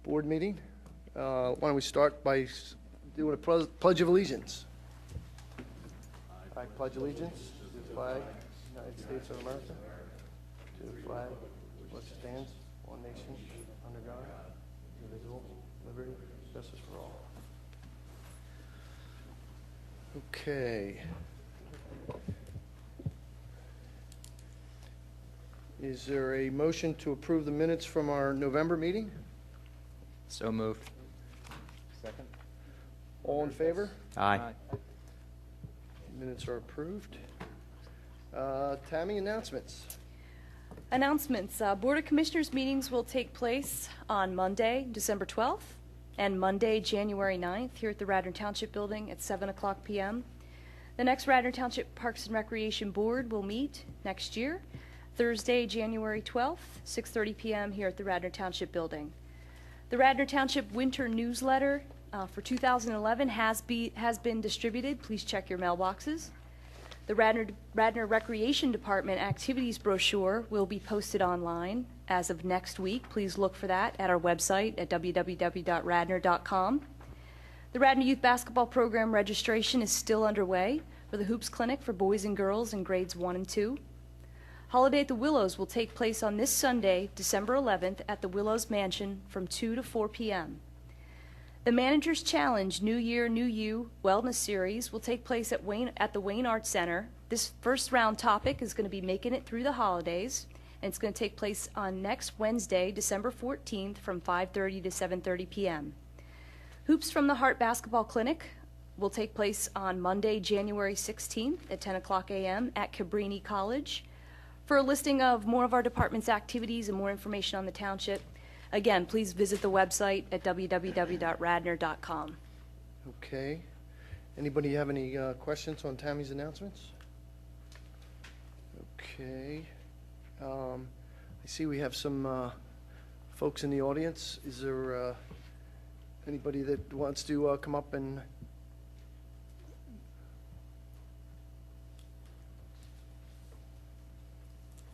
board meeting. Why don't we start by doing a pledge of allegiance? I pledge allegiance to the flag of the United States of America, to the flag which stands one nation under God, indivisible, liberty, justice for all. Okay. Is there a motion to approve the minutes from our November meeting? So moved. Second. All in favor? Aye. Minutes are approved. Tammy, announcements. Announcements. Board of Commissioners meetings will take place on Monday, December 12th, and Monday, January 9th, here at the Radnor Township Building at 7 o'clock p.m. The next Radnor Township Parks and Recreation Board will meet next year, Thursday, January 12th, 6:30 p.m. here at the Radnor Township Building. The Radnor Township Winter Newsletter for 2011 has been distributed. Please check your mailboxes. The Radnor Recreation Department activities brochure will be posted online as of next week. Please look for that at our website at www.radnor.com. The Radnor Youth Basketball Program registration is still underway for the Hoops Clinic for boys and girls in grades 1 and 2. Holiday at the Willows will take place on this Sunday, December 11th, at the Willows Mansion from 2 to 4 p.m. The Manager's Challenge New Year, New You Wellness Series will take place at the Wayne Arts Center. This first round topic is going to be making it through the holidays, and it's going to take place on next Wednesday, December 14th from 5:30 to 7:30 p.m. Hoops from the Heart Basketball Clinic will take place on Monday, January 16th at 10 o'clock a.m. at Cabrini College. For a listing of more of our department's activities and more information on the township, again, please visit the website at www.radnor.com. Okay. Anybody have any questions on Tammy's announcements? Okay. I see we have some folks in the audience. Is there anybody that wants to come up and...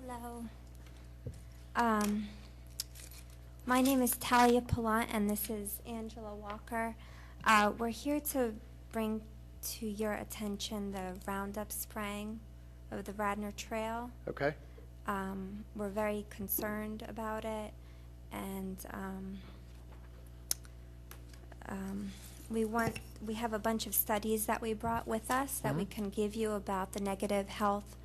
Hello. My name is Talia Palant, and this is Angela Walker. We're here to bring to your attention the Roundup spraying of the Radnor Trail. Okay. We're very concerned about it, and we have a bunch of studies that we brought with us that we can give you about the negative health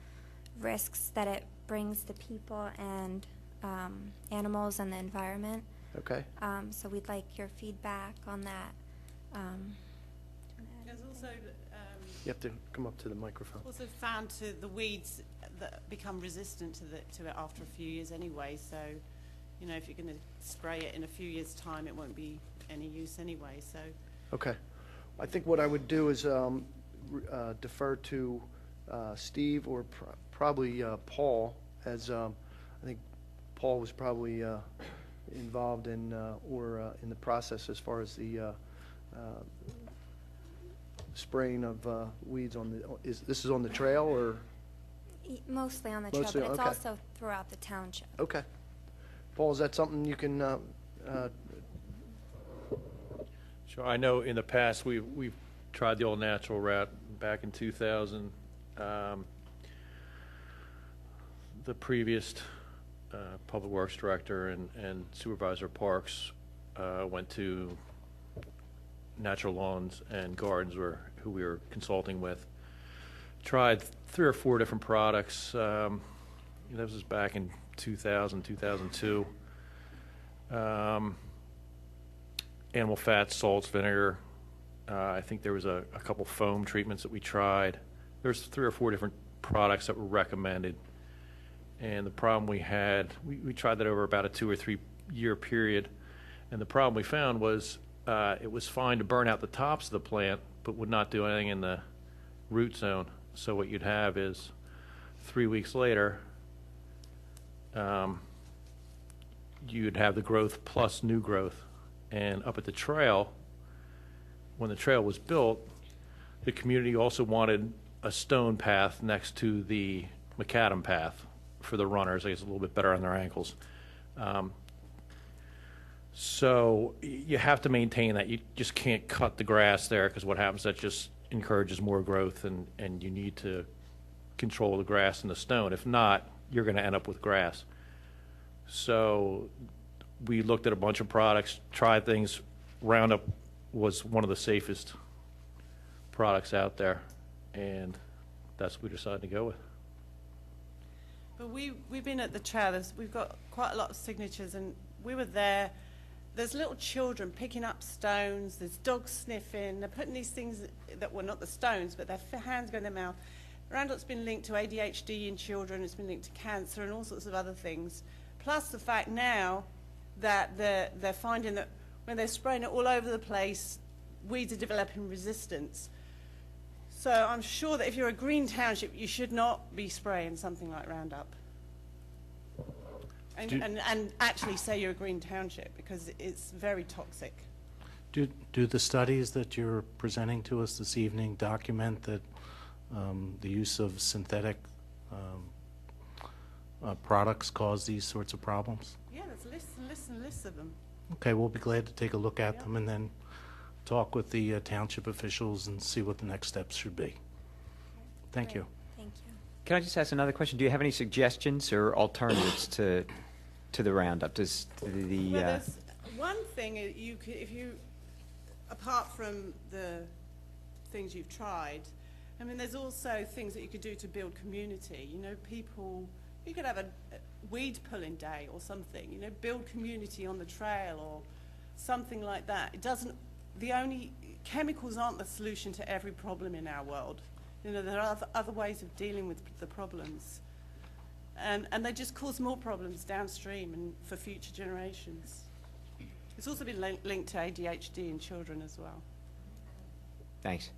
risks that it brings to people and animals and the environment. Okay. So we'd like your feedback on that. There's also You have to come up to the microphone. also found to the weeds that become resistant to it after a few years anyway. So, you know, if you're going to spray it in a few years' time, it won't be any use anyway. So. Okay. I think what I would do is defer to Steve or probably Paul, as I think Paul was probably involved in or in the process as far as the spraying of weeds on the. This is on the trail or? Mostly on the trail, Mostly, but it's okay. also throughout the township. Okay. Paul, is that something you can? Sure. I know in the past we've tried the old natural route back in 2000. The previous public works director and supervisor of parks went to Natural Lawns and Gardens, who we were consulting with. Tried 3 or 4 different products. That was back in 2000, 2002. Animal fats, salts, vinegar. I think there was a couple foam treatments that we tried. There's 3 or 4 different products that were recommended. And the problem we had, we tried that over about a 2 or 3 year period. And the problem we found was it was fine to burn out the tops of the plant, but would not do anything in the root zone. So what you'd have is 3 weeks later, you'd have the growth plus new growth. And up at the trail, when the trail was built, the community also wanted a stone path next to the macadam path for the runners. I guess a little bit better on their ankles. So you have to maintain that. You just can't cut the grass there, because what happens, that just encourages more growth, and you need to control the grass and the stone. If not, you're going to end up with grass. So we looked at a bunch of products, tried things. Roundup was one of the safest products out there, and that's what we decided to go with. But we've been at the trail. We've got quite a lot of signatures, and we were there. There's little children picking up stones. There's dogs sniffing. They're putting these things that were not the stones, but their hands go in their mouth. Roundup's been linked to ADHD in children. It's been linked to cancer and all sorts of other things. Plus the fact now that they're finding that when they're spraying it all over the place, weeds are developing resistance. So I'm sure that if you're a green township, you should not be spraying something like Roundup. And actually say you're a green township, because it's very toxic. Do the studies that you're presenting to us this evening document that the use of synthetic products cause these sorts of problems? Yeah, there's lists and lists and lists of them. Okay, we'll be glad to take a look at them and then talk with the township officials and see what the next steps should be. Thank you. Thank you. Can I just ask another question? Do you have any suggestions or alternatives to the Roundup? Does the Well, there's one thing you could, if you, apart from the things you've tried, I mean, there's also things that you could do to build community. You know, people, you could have a weed pulling day or something, you know, build community on the trail or something like that. It doesn't, chemicals aren't the solution to every problem in our world. You know, there are other ways of dealing with the problems. And they just cause more problems downstream and for future generations. It's also been linked to ADHD in children as well. Thanks.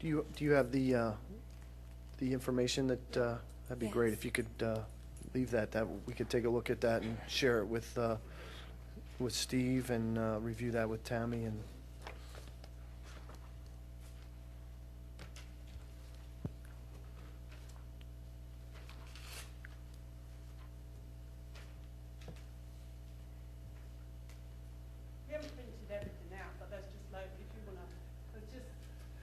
Do you have the information that, that'd be great if you could leave that we could take a look at that and share it with Steve and review that with Tammy and. We haven't printed everything out, but there's just loads, if you wanna, there's just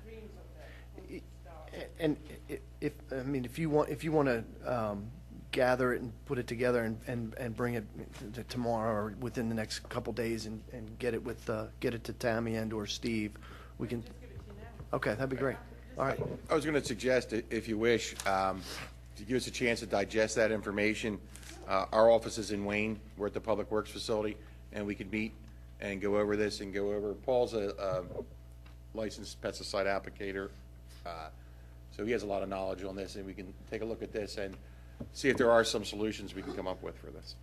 reams of it when you start. And if you want to gather it and put it together and bring it to tomorrow or within the next couple days and get it to Tammy and or Steve, we can. Just give it to you now. Okay, that'd be great. All right. I was going to suggest, if you wish, to give us a chance to digest that information. Our office is in Wayne. We're at the Public Works facility, and we could meet and go over this and go over. Paul's a licensed pesticide applicator, so he has a lot of knowledge on this, and we can take a look at this and see if there are some solutions we can come up with for this.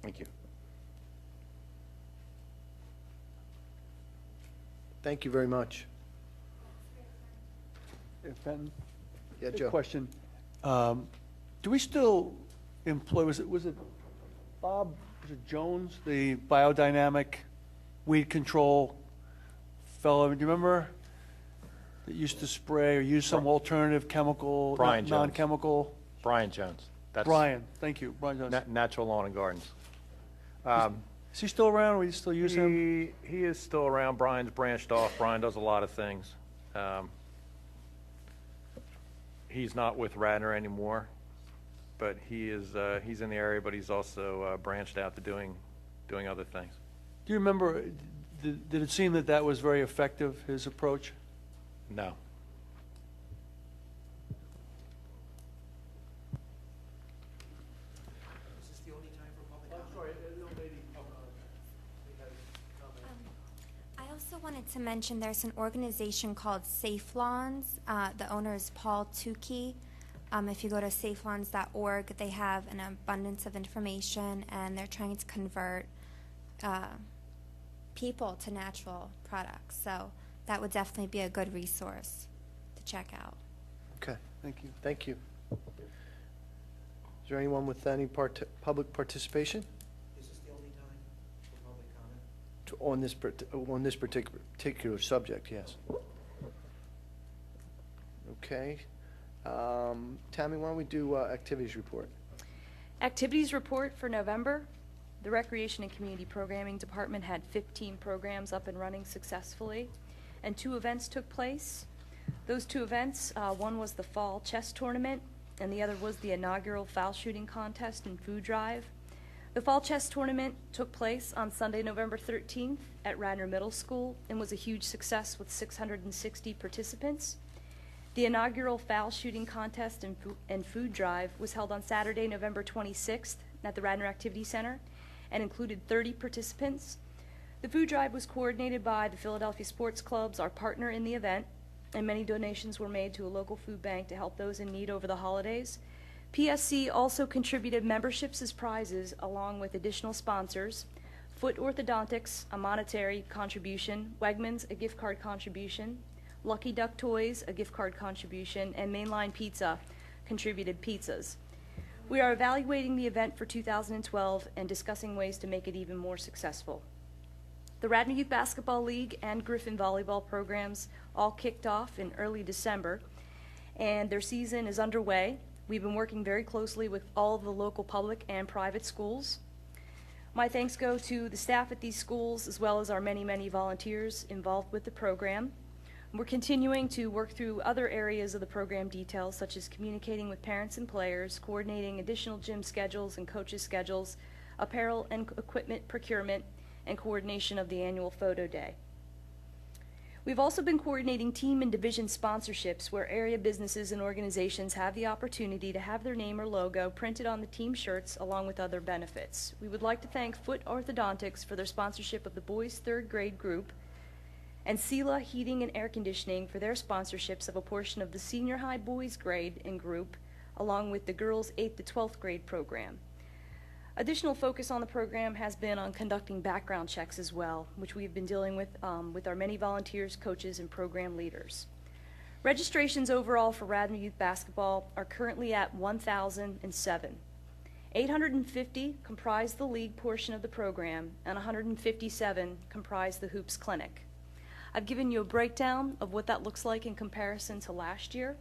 Thank you. Thank you very much. Ben, Yeah, good Joe. question. Do we still employ, was it Bob, was it Jones, the biodynamic weed control fellow? Do you remember? That used to spray or use some alternative chemical, Brian Jones. non-chemical? Brian Jones. That's Brian, thank you, Brian Jones. Natural Lawn and Gardens. Is he still around? We still use him? He is still around. Brian's branched off. Brian does a lot of things. He's not with Radnor anymore, but he is. He's in the area, but he's also branched out to doing other things. Do you remember, did it seem that was very effective, his approach? No. I also wanted to mention there's an organization called Safe Lawns. The owner is Paul Tukey. If you go to safelawns.org, they have an abundance of information, and they're trying to convert people to natural products. So that would definitely be a good resource to check out. Okay, Thank you. thank you. Is there anyone with any public participation Is this the only time for public comment? on this particular subject? Yes. Okay. Tammy, why don't we do activities report? Activities report for November. The Recreation and Community Programming Department had 15 programs up and running successfully, and 2 events took place. Those 2 events, one was the Fall Chess Tournament, and the other was the inaugural foul shooting contest and food drive. The Fall Chess Tournament took place on Sunday, November 13th at Radnor Middle School and was a huge success with 660 participants. The inaugural foul shooting contest and food drive was held on Saturday, November 26th at the Radnor Activity Center and included 30 participants. The food drive was coordinated by the Philadelphia Sports Clubs, our partner in the event, and many donations were made to a local food bank to help those in need over the holidays. PSC also contributed memberships as prizes along with additional sponsors. Foot Orthodontics, a monetary contribution, Wegmans, a gift card contribution, Lucky Duck Toys, a gift card contribution, and Mainline Pizza contributed pizzas. We are evaluating the event for 2012 and discussing ways to make it even more successful. The Radnor Youth Basketball League and Griffin Volleyball programs all kicked off in early December, and their season is underway. We've been working very closely with all of the local public and private schools. My thanks go to the staff at these schools as well as our many, many volunteers involved with the program. We're continuing to work through other areas of the program details, such as communicating with parents and players, coordinating additional gym schedules and coaches' schedules, apparel and equipment procurement, and coordination of the annual photo day. We've also been coordinating team and division sponsorships where area businesses and organizations have the opportunity to have their name or logo printed on the team shirts along with other benefits. We would like to thank Foot Orthodontics for their sponsorship of the boys' 3rd grade group, and Sela Heating and Air Conditioning for their sponsorships of a portion of the senior high boys grade and group, along with the girls' 8th to 12th grade program. Additional focus on the program has been on conducting background checks as well, which we've been dealing with our many volunteers, coaches, and program leaders. Registrations overall for Radnor Youth Basketball are currently at 1,007. 850 comprise the league portion of the program, and 157 comprise the Hoops Clinic. I've given you a breakdown of what that looks like in comparison to last year.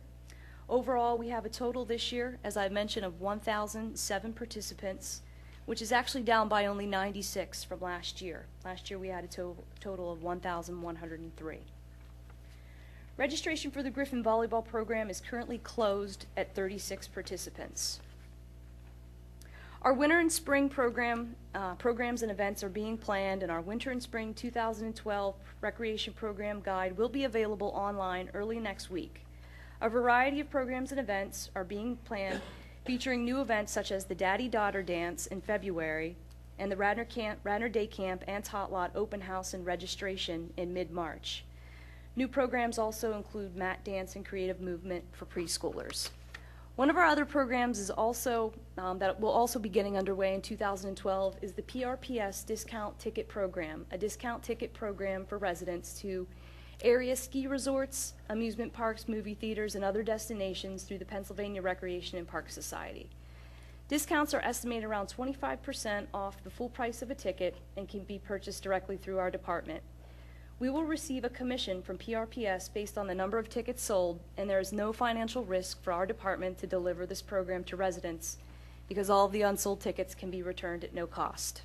Overall, we have a total this year, as I mentioned, of 1,007 participants, which is actually down by only 96 from last year. Last year we had a total of 1,103. Registration for the Griffin Volleyball program is currently closed at 36 participants. Our winter and spring programs and events are being planned, and our winter and spring 2012 recreation program guide will be available online early next week. A variety of programs and events are being planned, featuring new events such as the Daddy-Daughter Dance in February and the Radnor Day Camp and Tot Lot Open House and Registration in mid-March. New programs also include mat dance and creative movement for preschoolers. One of our other programs is also that will also be getting underway in 2012 is the PRPS Discount Ticket Program, a discount ticket program for residents to area ski resorts, amusement parks, movie theaters, and other destinations through the Pennsylvania Recreation and Park Society. Discounts are estimated around 25% off the full price of a ticket and can be purchased directly through our department. We will receive a commission from PRPS based on the number of tickets sold, and there is no financial risk for our department to deliver this program to residents because all of the unsold tickets can be returned at no cost.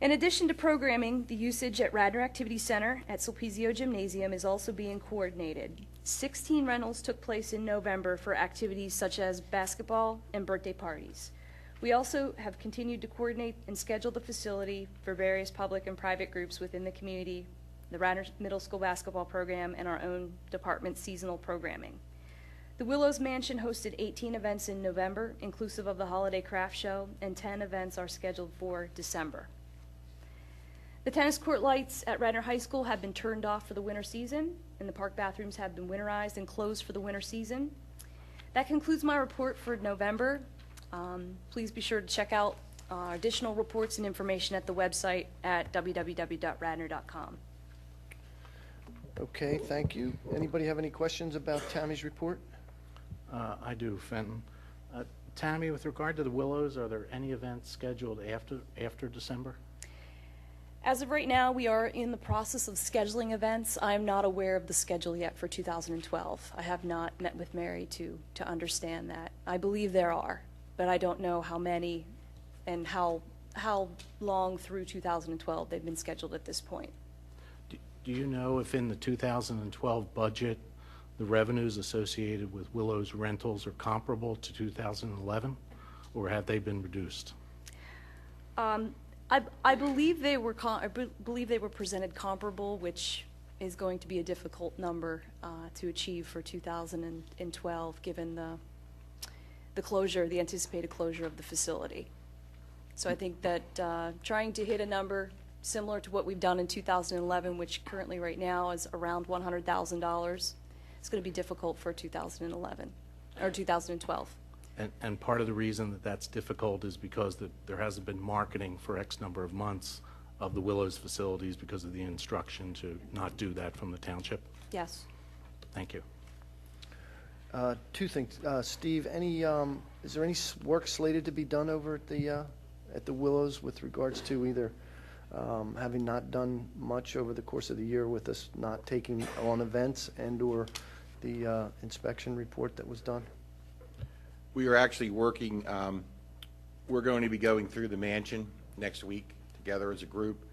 In addition to programming, the usage at Radnor Activity Center at Sulpizio Gymnasium is also being coordinated. 16 rentals took place in November for activities such as basketball and birthday parties. We also have continued to coordinate and schedule the facility for various public and private groups within the community, the Radnor Middle School basketball program, and our own department's seasonal programming. The Willows Mansion hosted 18 events in November, inclusive of the Holiday Craft Show, and 10 events are scheduled for December. The tennis court lights at Radnor High School have been turned off for the winter season, and the park bathrooms have been winterized and closed for the winter season. That concludes my report for November. Please be sure to check out additional reports and information at the website at www.radnor.com. Okay, thank you. Anybody have any questions about Tammy's report? I do, Fenton. Tammy, with regard to the Willows, are there any events scheduled after December? As of right now, we are in the process of scheduling events. I'm not aware of the schedule yet for 2012. I have not met with Mary to understand that. I believe there are, but I don't know how many and how long through 2012 they've been scheduled at this point. Do you know if in the 2012 budget, the revenues associated with Willow's rentals are comparable to 2011, or have they been reduced? I believe they were presented comparable, which is going to be a difficult number to achieve for 2012, given the anticipated closure of the facility. So I think that trying to hit a number similar to what we've done in 2011, which currently right now is around $100,000, it's going to be difficult for 2011 or 2012. And part of the reason that that's difficult is because there hasn't been marketing for X number of months of the Willows facilities because of the instruction to not do that from the township? Yes. Thank you. Two things. Steve, is there any work slated to be done over at the Willows with regards to either having not done much over the course of the year with us not taking on events and/or the inspection report that was done? We are actually working, we're going to be going through the mansion next week together as a group,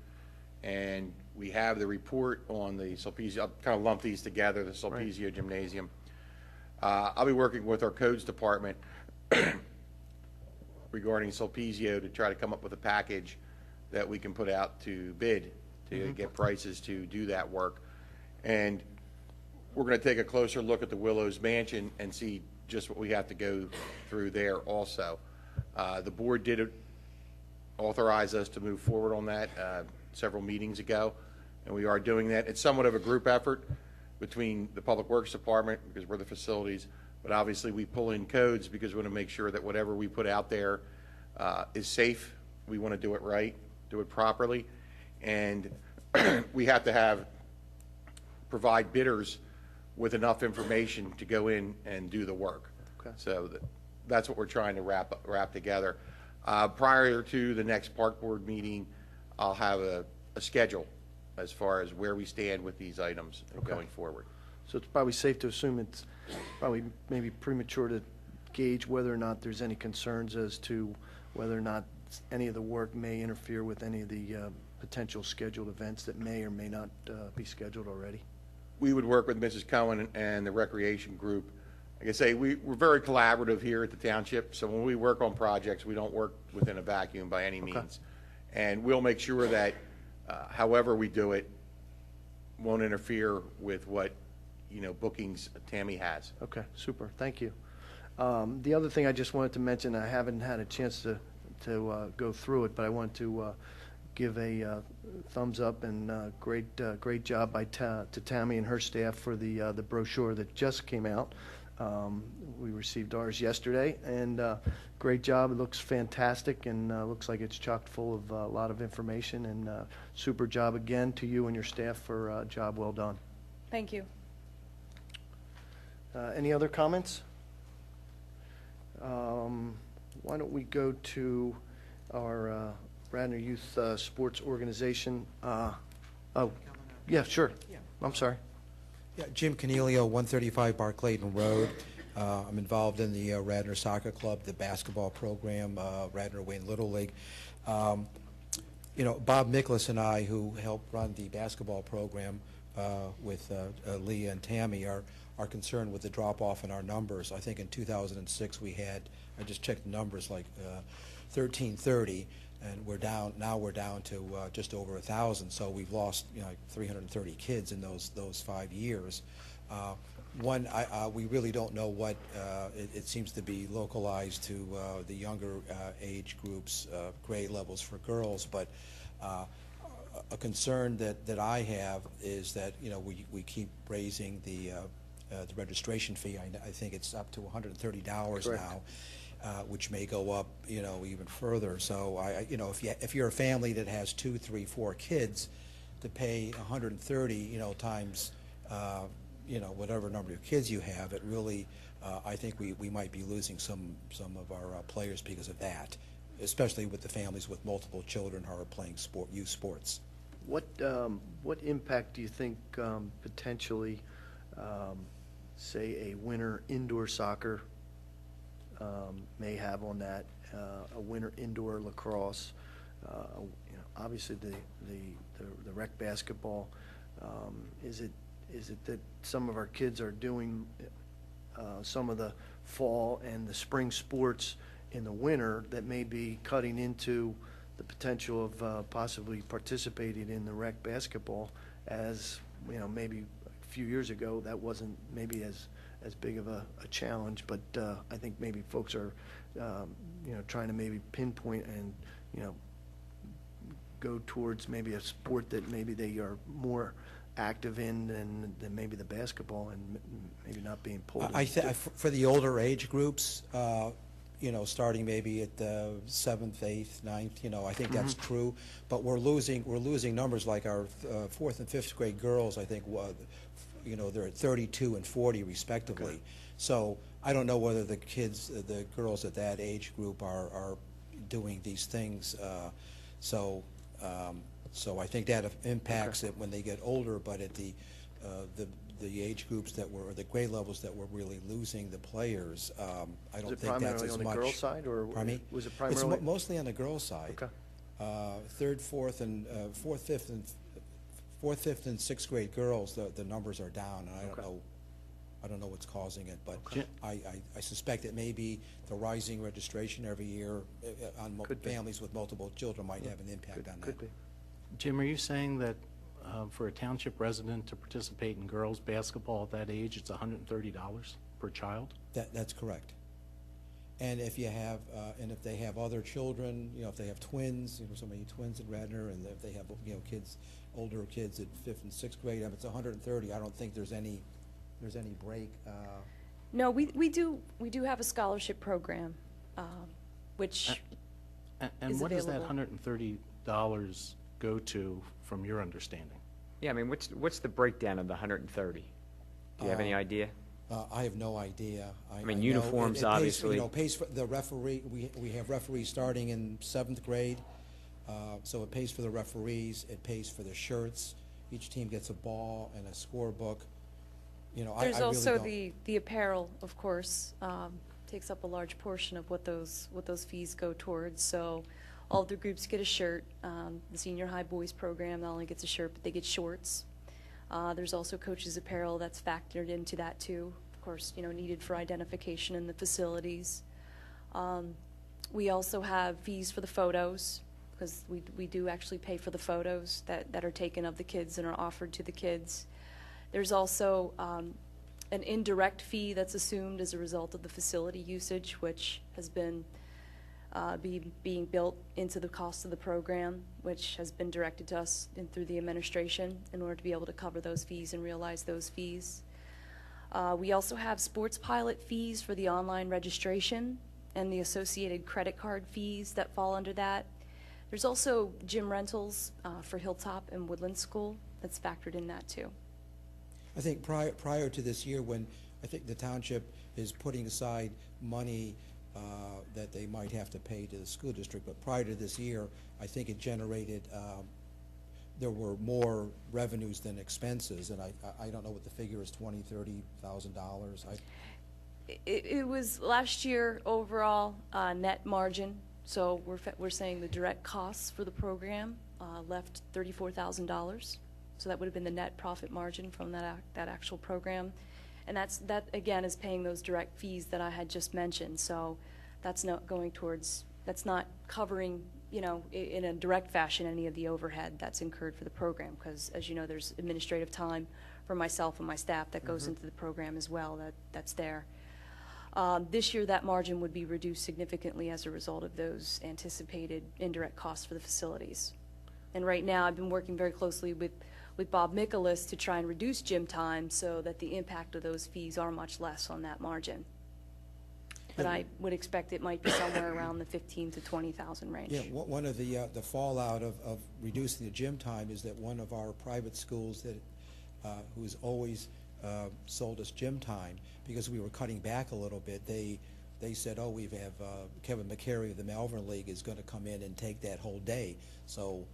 and we have the report on the Sulpizio. I'll kind of lump these together, the Sulpizio Right. Gymnasium. I'll be working with our codes department regarding Sulpizio to try to come up with a package that we can put out to bid to get prices to do that work. And we're going to take a closer look at the Willows Mansion and see just what we have to go through there also. The board did authorize us to move forward on that several meetings ago, and we are doing that. It's somewhat of a group effort between the Public Works Department, because we're the facilities, but obviously we pull in codes because we want to make sure that whatever we put out there is safe. We want to do it right, do it properly, and we have to provide bidders with enough information to go in and do the work. Okay. So that's what we're trying to wrap together. Prior to the next park board meeting, I'll have a schedule as far as where we stand with these items going forward. So it's probably safe to assume it's probably maybe premature to gauge whether or not there's any concerns as to whether or not any of the work may interfere with any of the potential scheduled events that may or may not be scheduled already. We would work with Mrs. Cohen and the recreation group. Like I say, we're very collaborative here at the township, so when we work on projects, we don't work within a vacuum by any means. And we'll make sure that however we do it won't interfere with what, bookings Tammy has. Okay, super, thank you. The other thing I just wanted to mention, I haven't had a chance to go through it, but I wanted to give a thumbs up and great job to Tammy and her staff for the brochure that just came out. We received ours yesterday, and great job. It looks fantastic, and looks like it's chock full of a lot of information, and super job again to you and your staff for a job well done. Thank you. Any other comments? Why don't we go to our Radnor Youth Sports Organization. Oh, yeah, sure. I'm sorry. Yeah, Jim Cornelio, 135 Barclayton Road. I'm involved in the Radnor Soccer Club, the basketball program, Radnor Wayne Little League. Bob Miklas and I, who help run the basketball program with Leah and Tammy, are concerned with the drop-off in our numbers. I think in 2006 we had, I just checked the numbers, like 1330. And we're down to just over 1,000. So we've lost, like 330 kids in those 5 years. We really don't know what it seems to be localized to the younger age groups, grade levels for girls. But a concern that I have is that we keep raising the registration fee. I think it's up to $130 Correct. now. Which may go up, even further. So if you're a family that has 2, 3, 4 kids, to pay 130, times, whatever number of kids you have, it really, I think we might be losing some of our players because of that, especially with the families with multiple children who are playing youth sports. What impact do you think potentially, say, a winter indoor soccer may have on that, a winter indoor lacrosse? Obviously, the rec basketball. Is it that some of our kids are doing some of the fall and the spring sports in the winter that may be cutting into the potential of possibly participating in the rec basketball, as maybe a few years ago that wasn't maybe as big of a challenge, but I think maybe folks are trying to maybe pinpoint and go towards maybe a sport that maybe they are more active in than maybe the basketball, and maybe not being pulled. For the older age groups, starting maybe at the 7th, 8th, 9th, I think that's true. But we're losing numbers like our 4th and 5th grade girls. I think they're at 32 and 40 respectively. Okay. So I don't know whether the girls at that age group are doing these things. So I think that impacts it when they get older. But at the age groups or the grade levels that were really losing the players, I don't think that's as much. Was it primarily on the girls' side, or Pardon me? was it primarily? It's mostly on the girls' side. Okay. 3rd, 4th, and 4th, 5th, and 6th grade girls, the numbers are down, and I don't know what's causing it, but I suspect it may be the rising registration every year on families with multiple children might have an impact on that. Could be. Jim, are you saying that for a township resident to participate in girls' basketball at that age, it's $130 per child? That's correct. And if they have other children, if they have twins, so many twins in Radnor, and if they have older kids at 5th and 6th grade, if it's $130, I don't think there's any break. No, we do have a scholarship program, which And is what does that available. $130 go to, from your understanding? Yeah, I mean, what's the breakdown of the 130? Do you have any idea? I have no idea. I mean, know uniforms, it pays, obviously. Pays for the referee. We have referees starting in 7th grade, so it pays for the referees. It pays for the shirts. Each team gets a ball and a scorebook. There's I really also don't. the apparel, of course, takes up a large portion of what those fees go towards. So all of the groups get a shirt. The senior high boys program not only gets a shirt, but they get shorts. There's also coaches' apparel that's factored into that too. Of course, needed for identification in the facilities. We also have fees for the photos, because we do actually pay for the photos that are taken of the kids and are offered to the kids. There's also an indirect fee that's assumed as a result of the facility usage, which has been being built into the cost of the program, which has been directed to us through the administration in order to be able to cover those fees and realize those fees. We also have sports pilot fees for the online registration and the associated credit card fees that fall under that. There's also gym rentals for Hilltop and Woodland School that's factored in that too. I think prior to this year, when I think the township is putting aside money that they might have to pay to the school district, but prior to this year, I think it generated, there were more revenues than expenses, and I don't know what the figure is, $20,000, $30,000. It was last year overall net margin. So we're saying the direct costs for the program left $34,000. So that would have been the net profit margin from that actual program. And that again is paying those direct fees that I had just mentioned. So that's not going towards, that's not covering, in a direct fashion any of the overhead that's incurred for the program, because as you know, there's administrative time for myself and my staff that goes into the program as well that's there. This year that margin would be reduced significantly as a result of those anticipated indirect costs for the facilities. And right now I've been working very closely with Bob Mikolas to try and reduce gym time so that the impact of those fees are much less on that margin. But I would expect it might be somewhere around the 15,000 to 20,000 range. Yeah, one of the fallout of reducing the gym time is that one of our private schools that who's always sold us gym time, because we were cutting back a little bit, they said, oh, we have Kevin McCary of the Malvern League is going to come in and take that whole day. So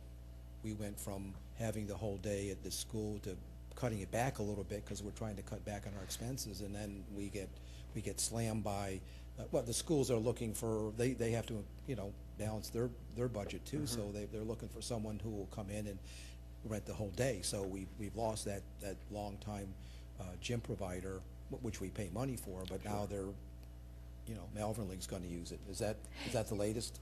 we went from having the whole day at the school to cutting it back a little bit because we're trying to cut back on our expenses, and then we get slammed by, well, the schools are looking for, they have to, balance their budget too, so they're looking for someone who will come in and rent the whole day. So we've lost that long-time gym provider, which we pay money for, but now they're, Malvern League's gonna use it. Is that the latest?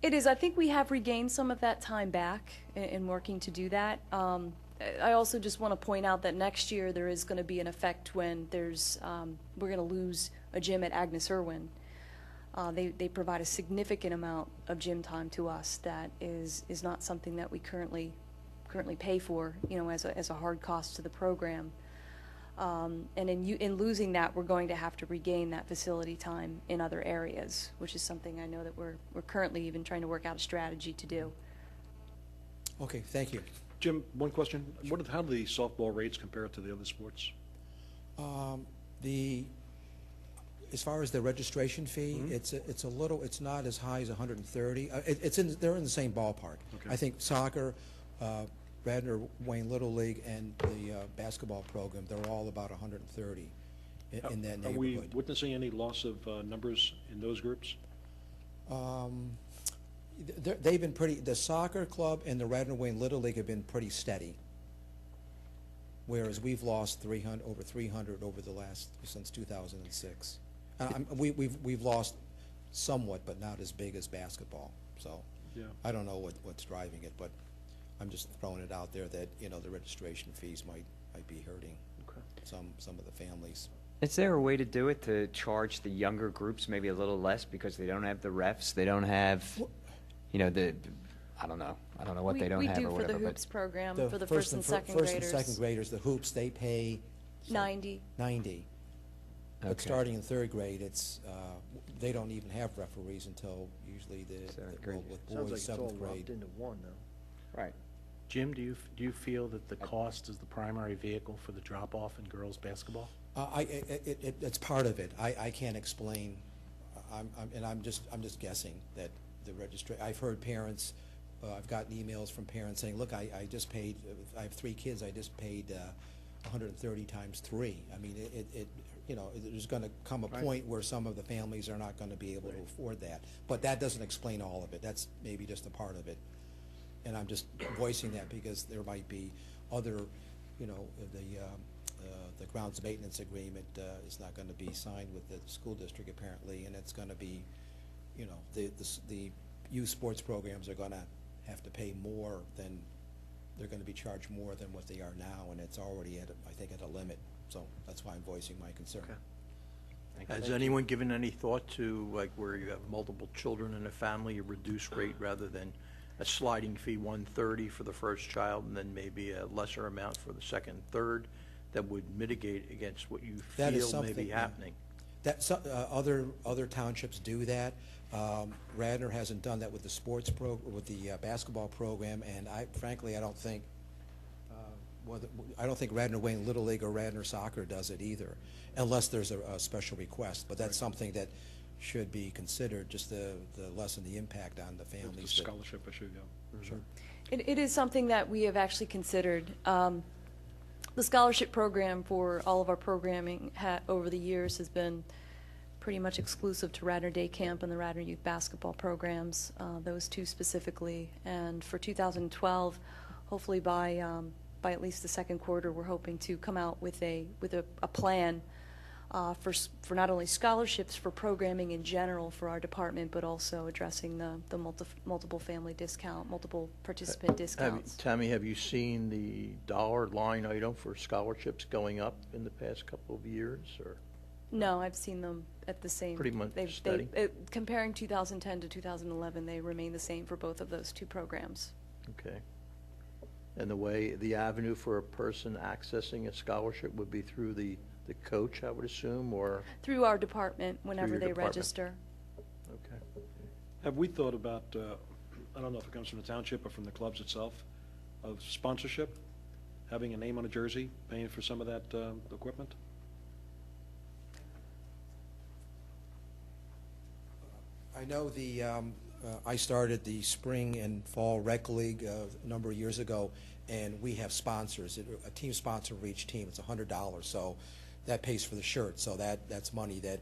It is. I think we have regained some of that time back in working to do that. I also just want to point out that next year there is going to be an effect when we're going to lose a gym at Agnes Irwin. They provide a significant amount of gym time to us that is not something that we currently pay for, as a hard cost to the program. And in losing that, we're going to have to regain that facility time in other areas, which is something I know that we're currently even trying to work out a strategy to do. Okay, thank you. Jim, one question. How do the softball rates compare to the other sports? As far as the registration fee, it's not as high as 130. They're in the same ballpark. Okay. I think soccer, Radnor Wayne Little League, and the basketball program, they're all about 130 in that neighborhood. Are we witnessing any loss of numbers in those groups? They've been the soccer club and the Radnor Wayne Little League have been pretty steady, whereas we've lost over 300 since 2006. We've lost somewhat, but not as big as basketball. So Yeah. I don't know what's driving it, but I'm just throwing it out there that, the registration fees might be hurting some of the families. Is there a way to do it to charge the younger groups maybe a little less because they don't have the refs, they don't have, I don't know what they don't have or We do for whatever. the hoops program, The for the first and second First graders. and second graders, the hoops, they pay 90. 90. But Okay. starting in third grade, they don't even have referees until usually Seventh grade. with Sounds like boys, it's all seventh lumped grade. into one, though. Right. Jim, do you feel that the cost is the primary vehicle for the drop-off in girls' basketball? It's part of it. I can't explain, I'm just guessing that I've heard parents, I've gotten emails from parents saying, look, I just paid, I have 3 kids, I just paid 130 times 3. I mean, there's gonna come a point where some of the families are not gonna be able to afford that. But that doesn't explain all of it. That's maybe just a part of it. And I'm just voicing that because there might be other, the grounds maintenance agreement is not gonna be signed with the school district apparently, and it's gonna be, the youth sports programs are gonna have to pay more than, they're gonna be charged more than what they are now, and it's already at a limit. So that's why I'm voicing my concern. Okay. Has anyone given any thought to, like, where you have multiple children in a family, a reduced rate rather than a sliding fee, 130 for the first child, and then maybe a lesser amount for the second and third, that would mitigate against what you That is feel may be something, happening? Other townships do that. Radnor hasn't done that with the basketball program, and frankly, I don't think Radnor Wayne Little League or Radnor Soccer does it either, unless there's a special request. But that's something that should be considered, just to lessen the impact on the families. The scholarship issue, yeah. Sure. It is something that we have actually considered. The scholarship program for all of our programming over the years has been pretty much exclusive to Radnor Day Camp and the Radnor Youth Basketball programs, those two specifically. And for 2012, hopefully by at least the second quarter, we're hoping to come out with a plan for not only scholarships for programming in general for our department, but also addressing the multiple family discount, multiple participant discounts. Tammy, have you seen the dollar line item for scholarships going up in the past couple of years, or? No, I've seen them at the same. Pretty much steady? Comparing 2010 to 2011, they remain the same for both of those two programs. Okay. And the avenue for a person accessing a scholarship would be through the coach, I would assume, or? Through our department, whenever your they department. register. Okay. Have we thought about, I don't know if it comes from the township or from the clubs itself, of sponsorship, having a name on a jersey, paying for some of that equipment? I know I started the spring and fall rec league a number of years ago, and we have sponsors, a team sponsor for each team. It's $100, so that pays for the shirt. So that's money that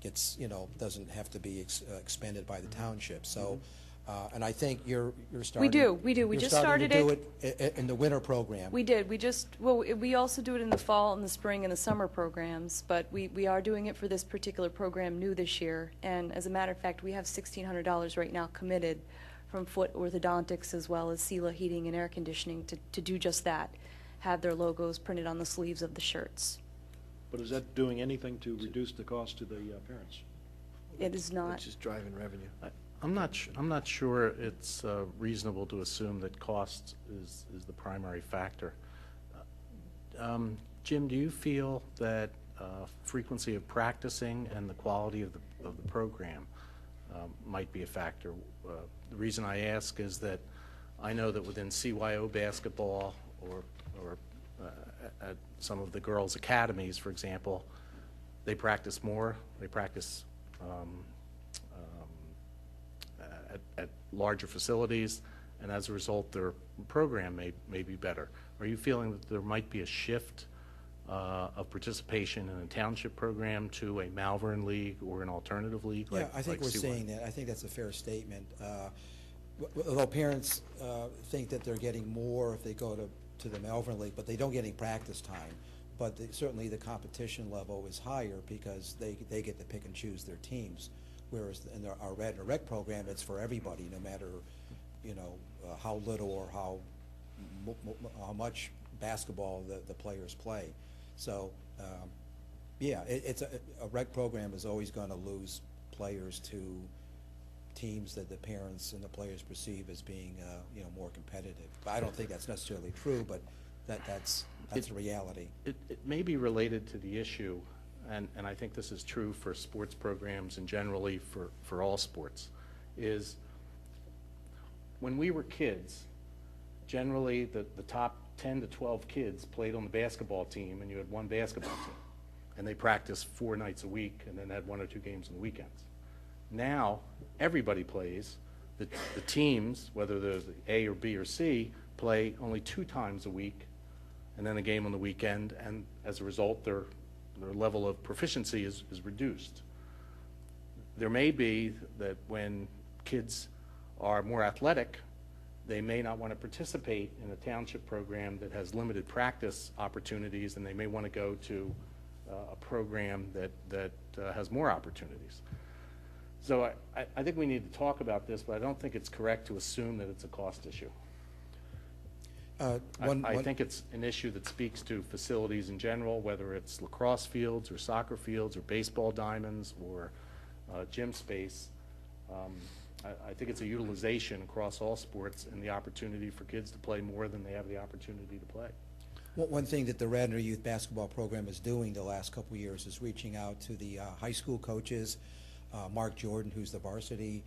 gets, doesn't have to be expended by the township. So, and I think you're starting. We do. We you're just starting started to do it in the winter program. We did. We also do it in the fall and the spring and the summer programs, but we are doing it for this particular program new this year. And as a matter of fact, we have $1,600 right now committed from Foot Orthodontics as well as Sela Heating and Air Conditioning to do just that, have their logos printed on the sleeves of the shirts. But is that doing anything to reduce the cost to the parents? It is not. It's just driving revenue. I'm not sure it's reasonable to assume that cost is the primary factor. Jim, do you feel that frequency of practicing and the quality of the program might be a factor? The reason I ask is that I know that within CYO basketball or at some of the girls' academies, for example, they practice more. They practice at larger facilities, and as a result, their program may be better. Are you feeling that there might be a shift of participation in a township program to a Malvern League or an alternative league? Yeah, I think we're seeing that. I think that's a fair statement. Although parents think that they're getting more if they go to the Malvern League, but they don't get any practice time. But certainly the competition level is higher because they get to pick and choose their teams. Whereas in our Radnor Rec program, it's for everybody, no matter, how little or how much basketball the players play. So, yeah, it's a rec program is always going to lose players to teams that the parents and the players perceive as being, more competitive. But I don't think that's necessarily true, but that's a reality. It may be related to the issue, and I think this is true for sports programs and generally for all sports, is when we were kids, generally the top 10 to 12 kids played on the basketball team, and you had one basketball team. And they practiced 4 nights a week and then had 1 or 2 games on the weekends. Now, everybody plays. The teams, whether they're the A or B or C, play only 2 times a week and then a game on the weekend, and as a result, their level of proficiency is reduced. There may be that when kids are more athletic, they may not want to participate in a township program that has limited practice opportunities, and they may want to go to a program that has more opportunities. So I think we need to talk about this, but I don't think it's correct to assume that it's a cost issue. I think it's an issue that speaks to facilities in general, whether it's lacrosse fields or soccer fields or baseball diamonds or gym space. I think it's a utilization across all sports and the opportunity for kids to play more than they have the opportunity to play. One thing that the Radnor Youth Basketball Program is doing the last couple of years is reaching out to the high school coaches, Mark Jordan, who's the varsity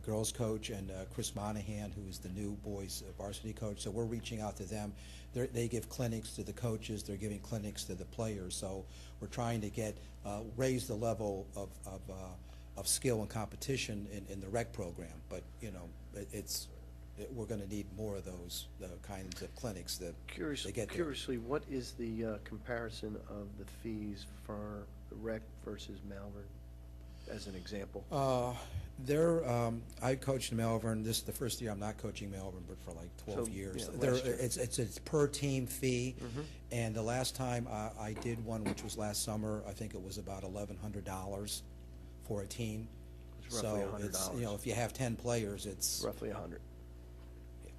girls coach, and Chris Monahan, who's the new boys varsity coach. So we're reaching out to them. They give clinics to the coaches. They're giving clinics to the players. So we're trying to raise the level of skill and competition in the rec program. But, we're going to need more of those kinds of clinics that they get there. Curiously, what is the comparison of the fees for the rec versus Malvern, as an example? I coached in Malvern. This is the first year I'm not coaching Malvern, but for like 12 years. Yeah, last year. It's per team fee, and the last time I did one, which was last summer, I think it was about $1,100 for a team. It's roughly so $100. it's, if you have 10 players, it's Roughly 100.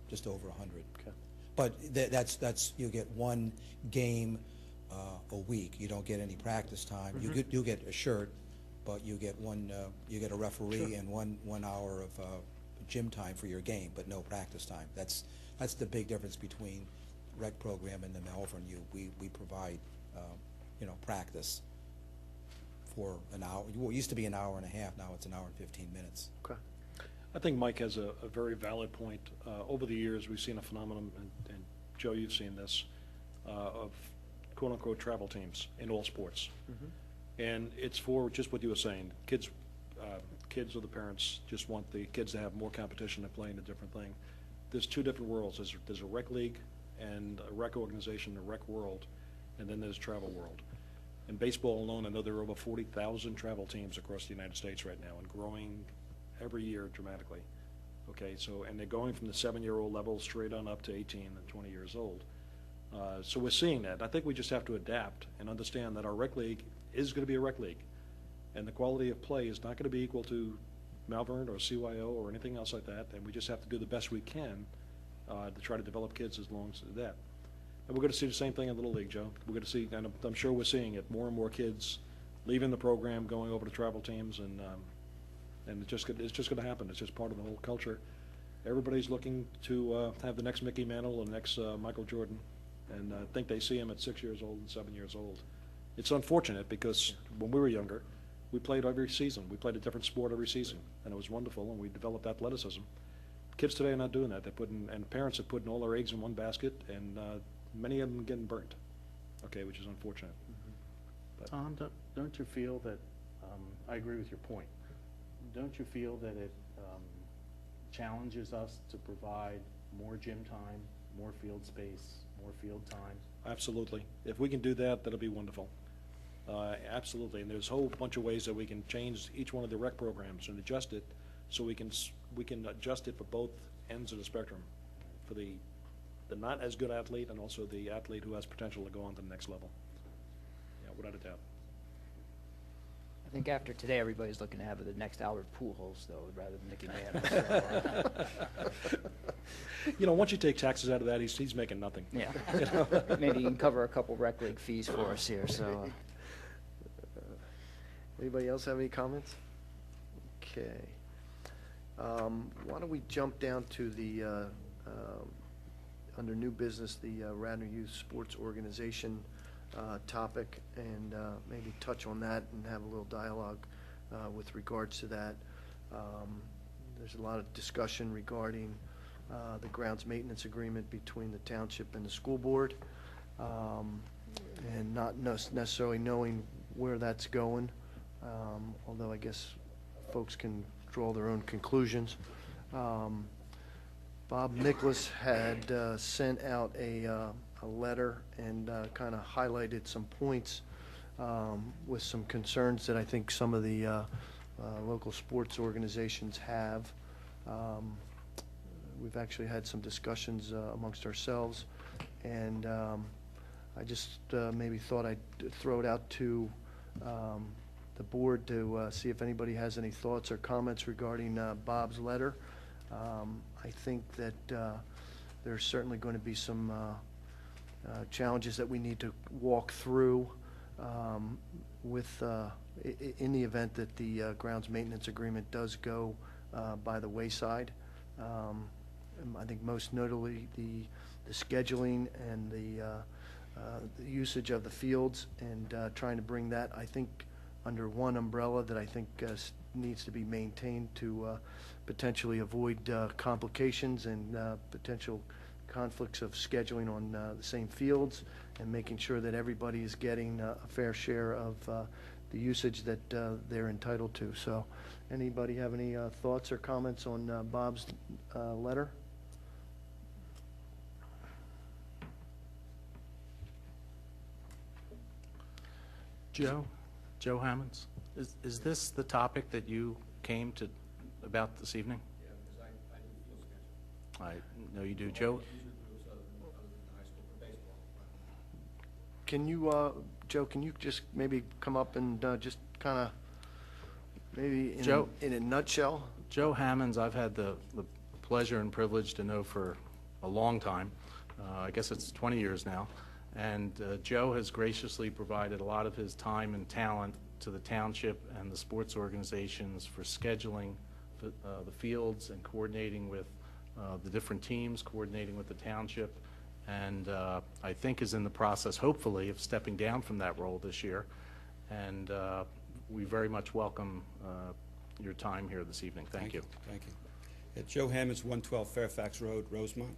just over 100. Okay. But that's you get one game a week. You don't get any practice time. You get a shirt, but you get you get a referee and one hour of gym time for your game, but no practice time. That's the big difference between rec program and the Malvern U. We provide practice for an hour. Well, it used to be an hour and a half. Now it's an hour and 15 minutes. Okay. I think Mike has a very valid point. Over the years, we've seen a phenomenon, and Joe, you've seen this, of quote-unquote travel teams in all sports. And it's for just what you were saying. Kids kids or the parents just want the kids to have more competition and play in a different thing. There's two different worlds. There's a rec league and a rec organization, a rec world, and then there's travel world. In baseball alone, I know there are over 40,000 travel teams across the United States right now and growing every year dramatically. Okay, so, and they're going from the 7-year-old level straight on up to 18 and 20 years old. So we're seeing that. I think we just have to adapt and understand that our rec league is going to be a rec league. And the quality of play is not going to be equal to Malvern or CYO or anything else like that. And we just have to do the best we can to try to develop kids as long as that. And we're going to see the same thing in Little League, Joe. We're going to see, and I'm sure we're seeing it, more and more kids leaving the program, going over to travel teams, and it's just going to happen. It's just part of the whole culture. Everybody's looking to have the next Mickey Mantle or the next Michael Jordan, and I think they see him at 6 years old and 7 years old. It's unfortunate because when we were younger, we played every season. We played a different sport every season, and it was wonderful, and we developed athleticism. Kids today are not doing that. And parents are putting all their eggs in one basket, and many of them are getting burnt, okay, which is unfortunate. But Tom, don't you feel that, I agree with your point, don't you feel that it challenges us to provide more gym time, more field space, more field time? Absolutely. If we can do that, that'll be wonderful. Absolutely. And there's a whole bunch of ways that we can change each one of the rec programs and adjust it so we can adjust it for both ends of the spectrum, for the not as good athlete and also the athlete who has potential to go on to the next level. Yeah, without a doubt. I think after today, everybody's looking to have the next Albert Pujols, though, rather than Mickey Mantle. You know, once you take taxes out of that, he's making nothing. Yeah. Maybe you can cover a couple rec league fees for us here, so. Anybody else have any comments? Okay. Why don't we jump down to the, under new business, the Radnor Youth Sports Organization topic, and maybe touch on that and have a little dialogue with regards to that. There's a lot of discussion regarding the grounds maintenance agreement between the township and the school board, and not necessarily knowing where that's going, although I guess folks can draw their own conclusions. Bob Nicholas had sent out a letter and kind of highlighted some points with some concerns that I think some of the local sports organizations have. We've actually had some discussions amongst ourselves, and I just maybe thought I'd throw it out to the board to see if anybody has any thoughts or comments regarding Bob's letter. I think that there's certainly going to be some challenges that we need to walk through with in the event that the grounds maintenance agreement does go by the wayside. I think most notably the scheduling and the usage of the fields, and trying to bring that, I think, under one umbrella that I think needs to be maintained to potentially avoid complications and potential conflicts of scheduling on the same fields, and making sure that everybody is getting a fair share of the usage that they're entitled to. So anybody have any thoughts or comments on Bob's letter? Joe Hammonds, is this the topic that you came to about this evening? Yeah, because I know you do, Joe. Can you, Joe? Can you just maybe come up and just kind of maybe in a nutshell? Joe Hammonds, I've had the pleasure and privilege to know for a long time. I guess it's 20 years now. And Joe has graciously provided a lot of his time and talent to the township and the sports organizations for scheduling the fields and coordinating with the different teams, coordinating with the township, and I think is in the process, hopefully, of stepping down from that role this year. And we very much welcome your time here this evening. Thank you. Thank you. Joe Hammonds, 112 Fairfax Road, Rosemont.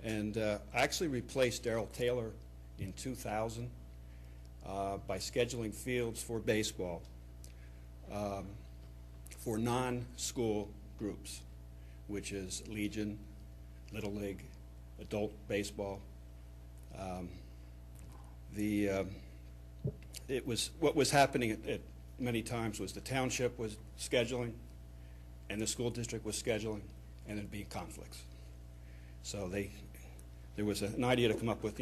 And I actually replaced Darrell Taylor in 2000 by scheduling fields for baseball. for non-school groups, which is Legion, Little League, adult baseball. What was happening at many times was the township was scheduling and the school district was scheduling, and there'd be conflicts. So there was an idea to come up with,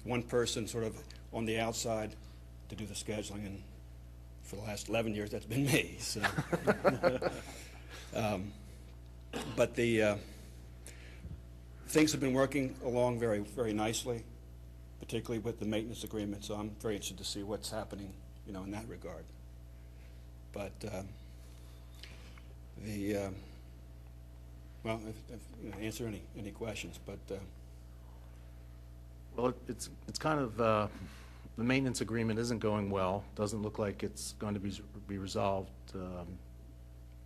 one person sort of on the outside to do the scheduling, and for the last 11 years, that's been me. So, but things have been working along very, very nicely, particularly with the maintenance agreement. So I'm very interested to see what's happening, in that regard. But well, answer any questions. But Well, it's kind of, the maintenance agreement isn't going well. Doesn't look like it's going to be resolved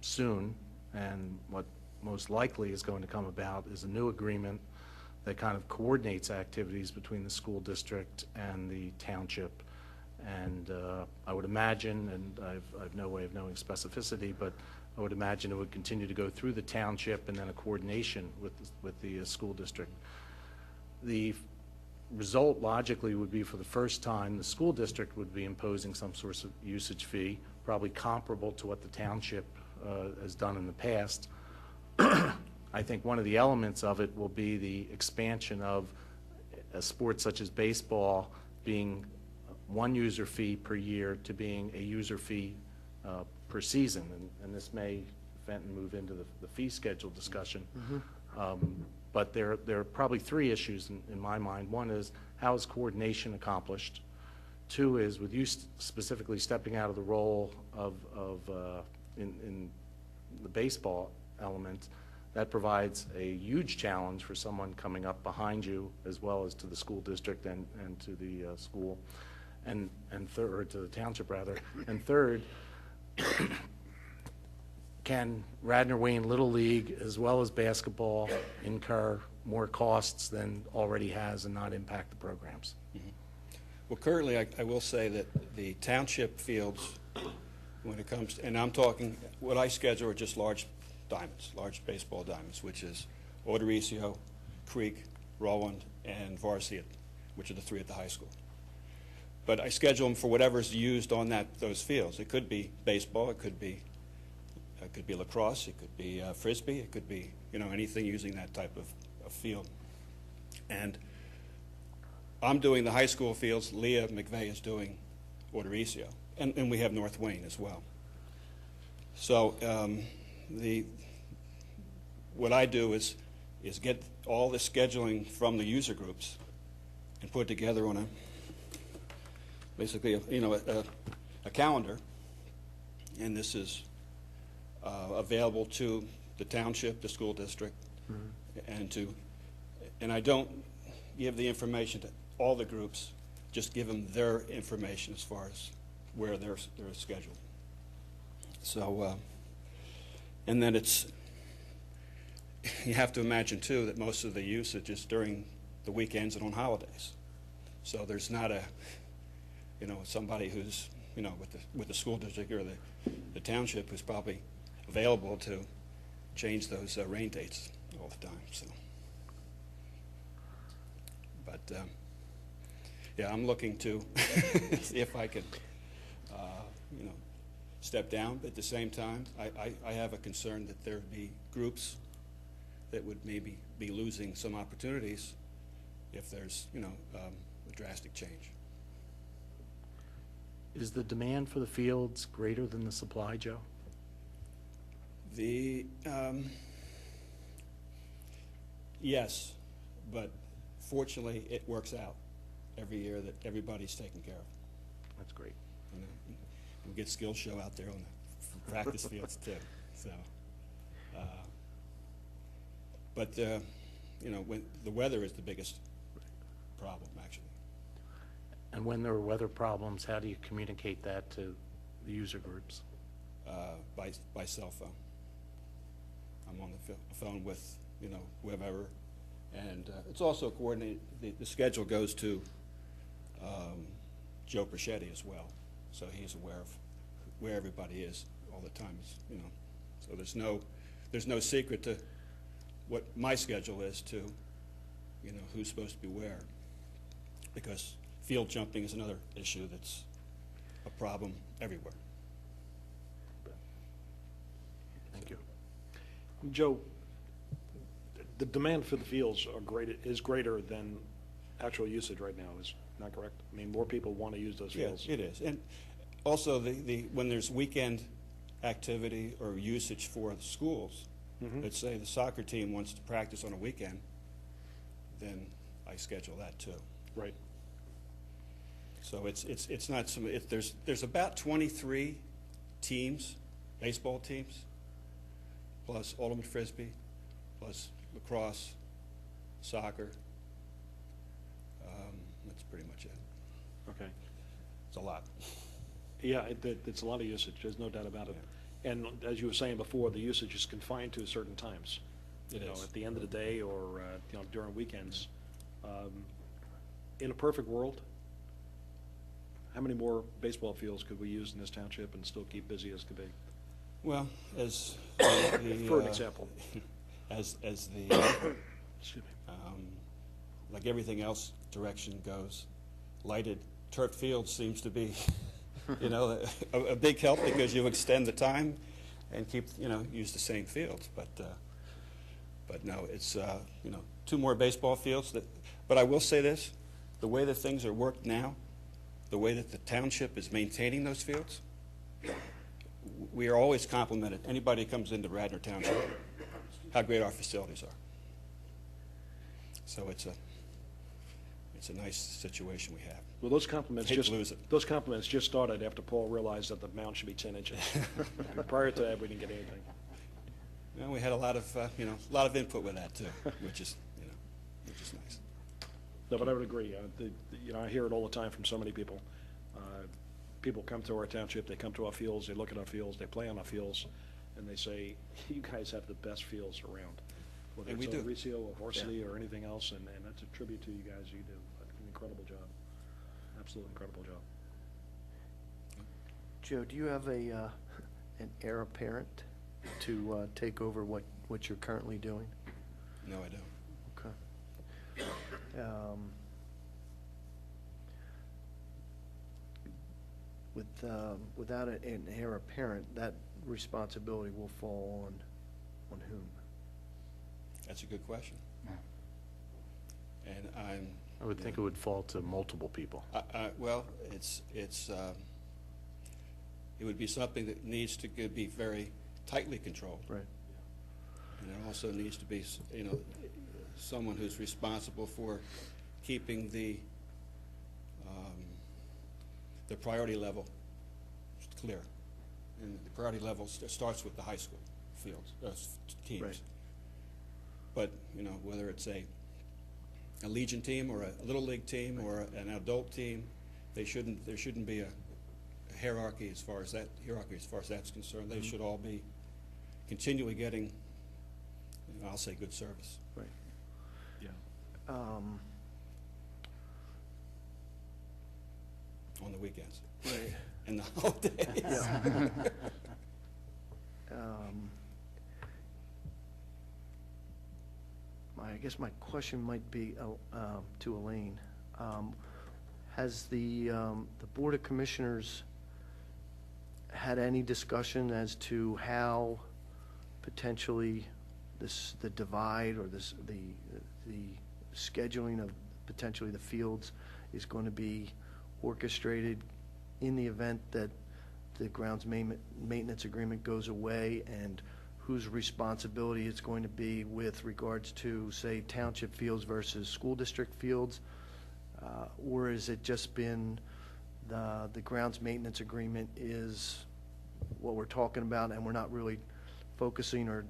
soon. And what most likely is going to come about is a new agreement that kind of coordinates activities between the school district and the township. And I would imagine, and I've no way of knowing specificity, but I would imagine it would continue to go through the township and then a coordination with the school district. The result logically would be, for the first time, the school district would be imposing some sort of usage fee, probably comparable to what the township has done in the past. I think one of the elements of it will be the expansion of a sport such as baseball being one user fee per year to being a user fee per season. And this may, Fenton, move into the fee schedule discussion. But there are probably three issues in my mind. One is, how is coordination accomplished? Two is, with you specifically stepping out of the role in the baseball element, that provides a huge challenge for someone coming up behind you, as well as to the school district and to the school, and third, to the township rather. And third, can Radnor Wayne Little League, as well as basketball, incur more costs than already has and not impact the programs? Well, currently, I will say that the township fields, when it comes to, and I'm talking, what I schedule are just large diamonds, large baseball diamonds, which is Odoricio, Creek, Roland, and Varsity, which are the three at the high school. But I schedule them for whatever's used on those fields. It could be baseball, it could be lacrosse, it could be frisbee, it could be anything using that type of field. And I'm doing the high school fields. Leah McVeigh is doing Odoricio, and we have North Wayne as well. So what I do is get all the scheduling from the user groups and put it together on basically a calendar, and this is available to the township, the school district, and I don't give the information to all the groups, just give them their information as far as where they're scheduled. So, and then you have to imagine too that most of the usage is during the weekends and on holidays. So there's not somebody who's with the school district or the township who's probably available to change those rain dates all the time. So, but yeah, I'm looking to see if I can, step down. But at the same time, I have a concern that there would be groups that would maybe be losing some opportunities if there's, a drastic change. Is the demand for the fields greater than the supply, Joe? Yes, but fortunately, it works out every year that everybody's taken care of. That's great. We get skill show out there on the practice fields too. So, but when the weather is the biggest problem, actually. And when there are weather problems, how do you communicate that to the user groups? By cell phone. I'm on the phone with whoever, and it's also coordinated. The schedule goes to Joe Perchetti as well, so he's aware of where everybody is all the time. So there's no secret to what my schedule is to, you know, who's supposed to be where. Because field jumping is another issue that's a problem everywhere. Thank you. Joe, the demand for the fields is greater than actual usage right now, is not correct? I mean, more people want to use those fields. Yes, it is. And also, when there's weekend activity or usage for the schools, let's say the soccer team wants to practice on a weekend, then I schedule that too. Right. So it's not some, there's about 23 teams, baseball teams, plus ultimate frisbee, plus lacrosse, soccer. That's pretty much it. Okay. It's a lot. Yeah, it's a lot of usage, there's no doubt about it. And as you were saying before, the usage is confined to certain times. It You know, is. at the end of the day or, you know, during weekends. In a perfect world, how many more baseball fields could we use in this township and still keep busy as could be? Well, as For an example. as the Excuse me. like everything else direction goes, lighted turf field seems to be, you know, a big help because you extend the time and keep, you know, use the same fields. But no, it's, you know, 2 more baseball fields. But I will say this, the way that things are worked now, the way that the township is maintaining those fields, we are always complimented, anybody who comes into Radnor Township, how great our facilities are. So it's a nice situation we have. Well, those compliments Hate to lose it. those compliments just started after Paul realized that the mound should be 10 inches. Prior to that, we didn't get anything. Well, we had a lot of, you know, a lot of input with that too, which is, you know, which is nice. No, but I would agree. You know, I hear it all the time from so many people. People come to our township, they come to our fields, they look at our fields, they play on our fields, and they say, you guys have the best fields around. Whether And it's we on do. Recio or Varsity or anything else, and that's a tribute to you guys. You do an incredible job. Absolutely incredible job. Joe, do you have an heir apparent to take over what you're currently doing? No, I don't. Okay. Without an heir apparent, that responsibility will fall on whom? That's a good question. And I would think it would fall to multiple people. well, it would be something that needs to be very tightly controlled. Right. And it also needs to be, you know, someone who's responsible for keeping the priority level clear. And the priority level starts with the high school fields, teams. Right. But, you know, whether it's a Legion team or a Little League team or an adult team, there shouldn't be a hierarchy as far as that's concerned. They should all be continually getting, you know, I'll say, good service. Right. Yeah. On the weekends. Right. And the holidays. Yeah. I guess my question might be to Elaine. Has the Board of Commissioners had any discussion as to how potentially the divide or the scheduling of potentially the fields is going to be orchestrated in the event that the grounds maintenance agreement goes away, and whose responsibility it's going to be with regards to, say, township fields versus school district fields? Or has it just been the grounds maintenance agreement is what we're talking about, and we're not really focusing or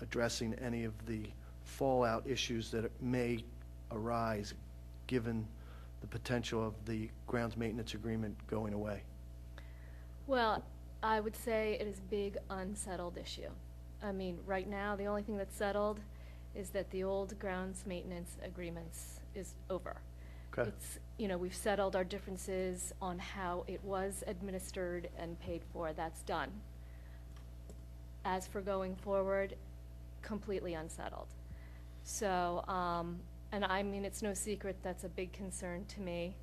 addressing any of the fallout issues that may arise given the potential of the grounds maintenance agreement going away? Well, I would say it is a big unsettled issue. I mean, right now, the only thing that's settled is that the old grounds maintenance agreements is over. Okay. It's, you know, we've settled our differences on how it was administered and paid for. That's done. as for going forward, completely unsettled. So, and I mean, it's no secret that's a big concern to me.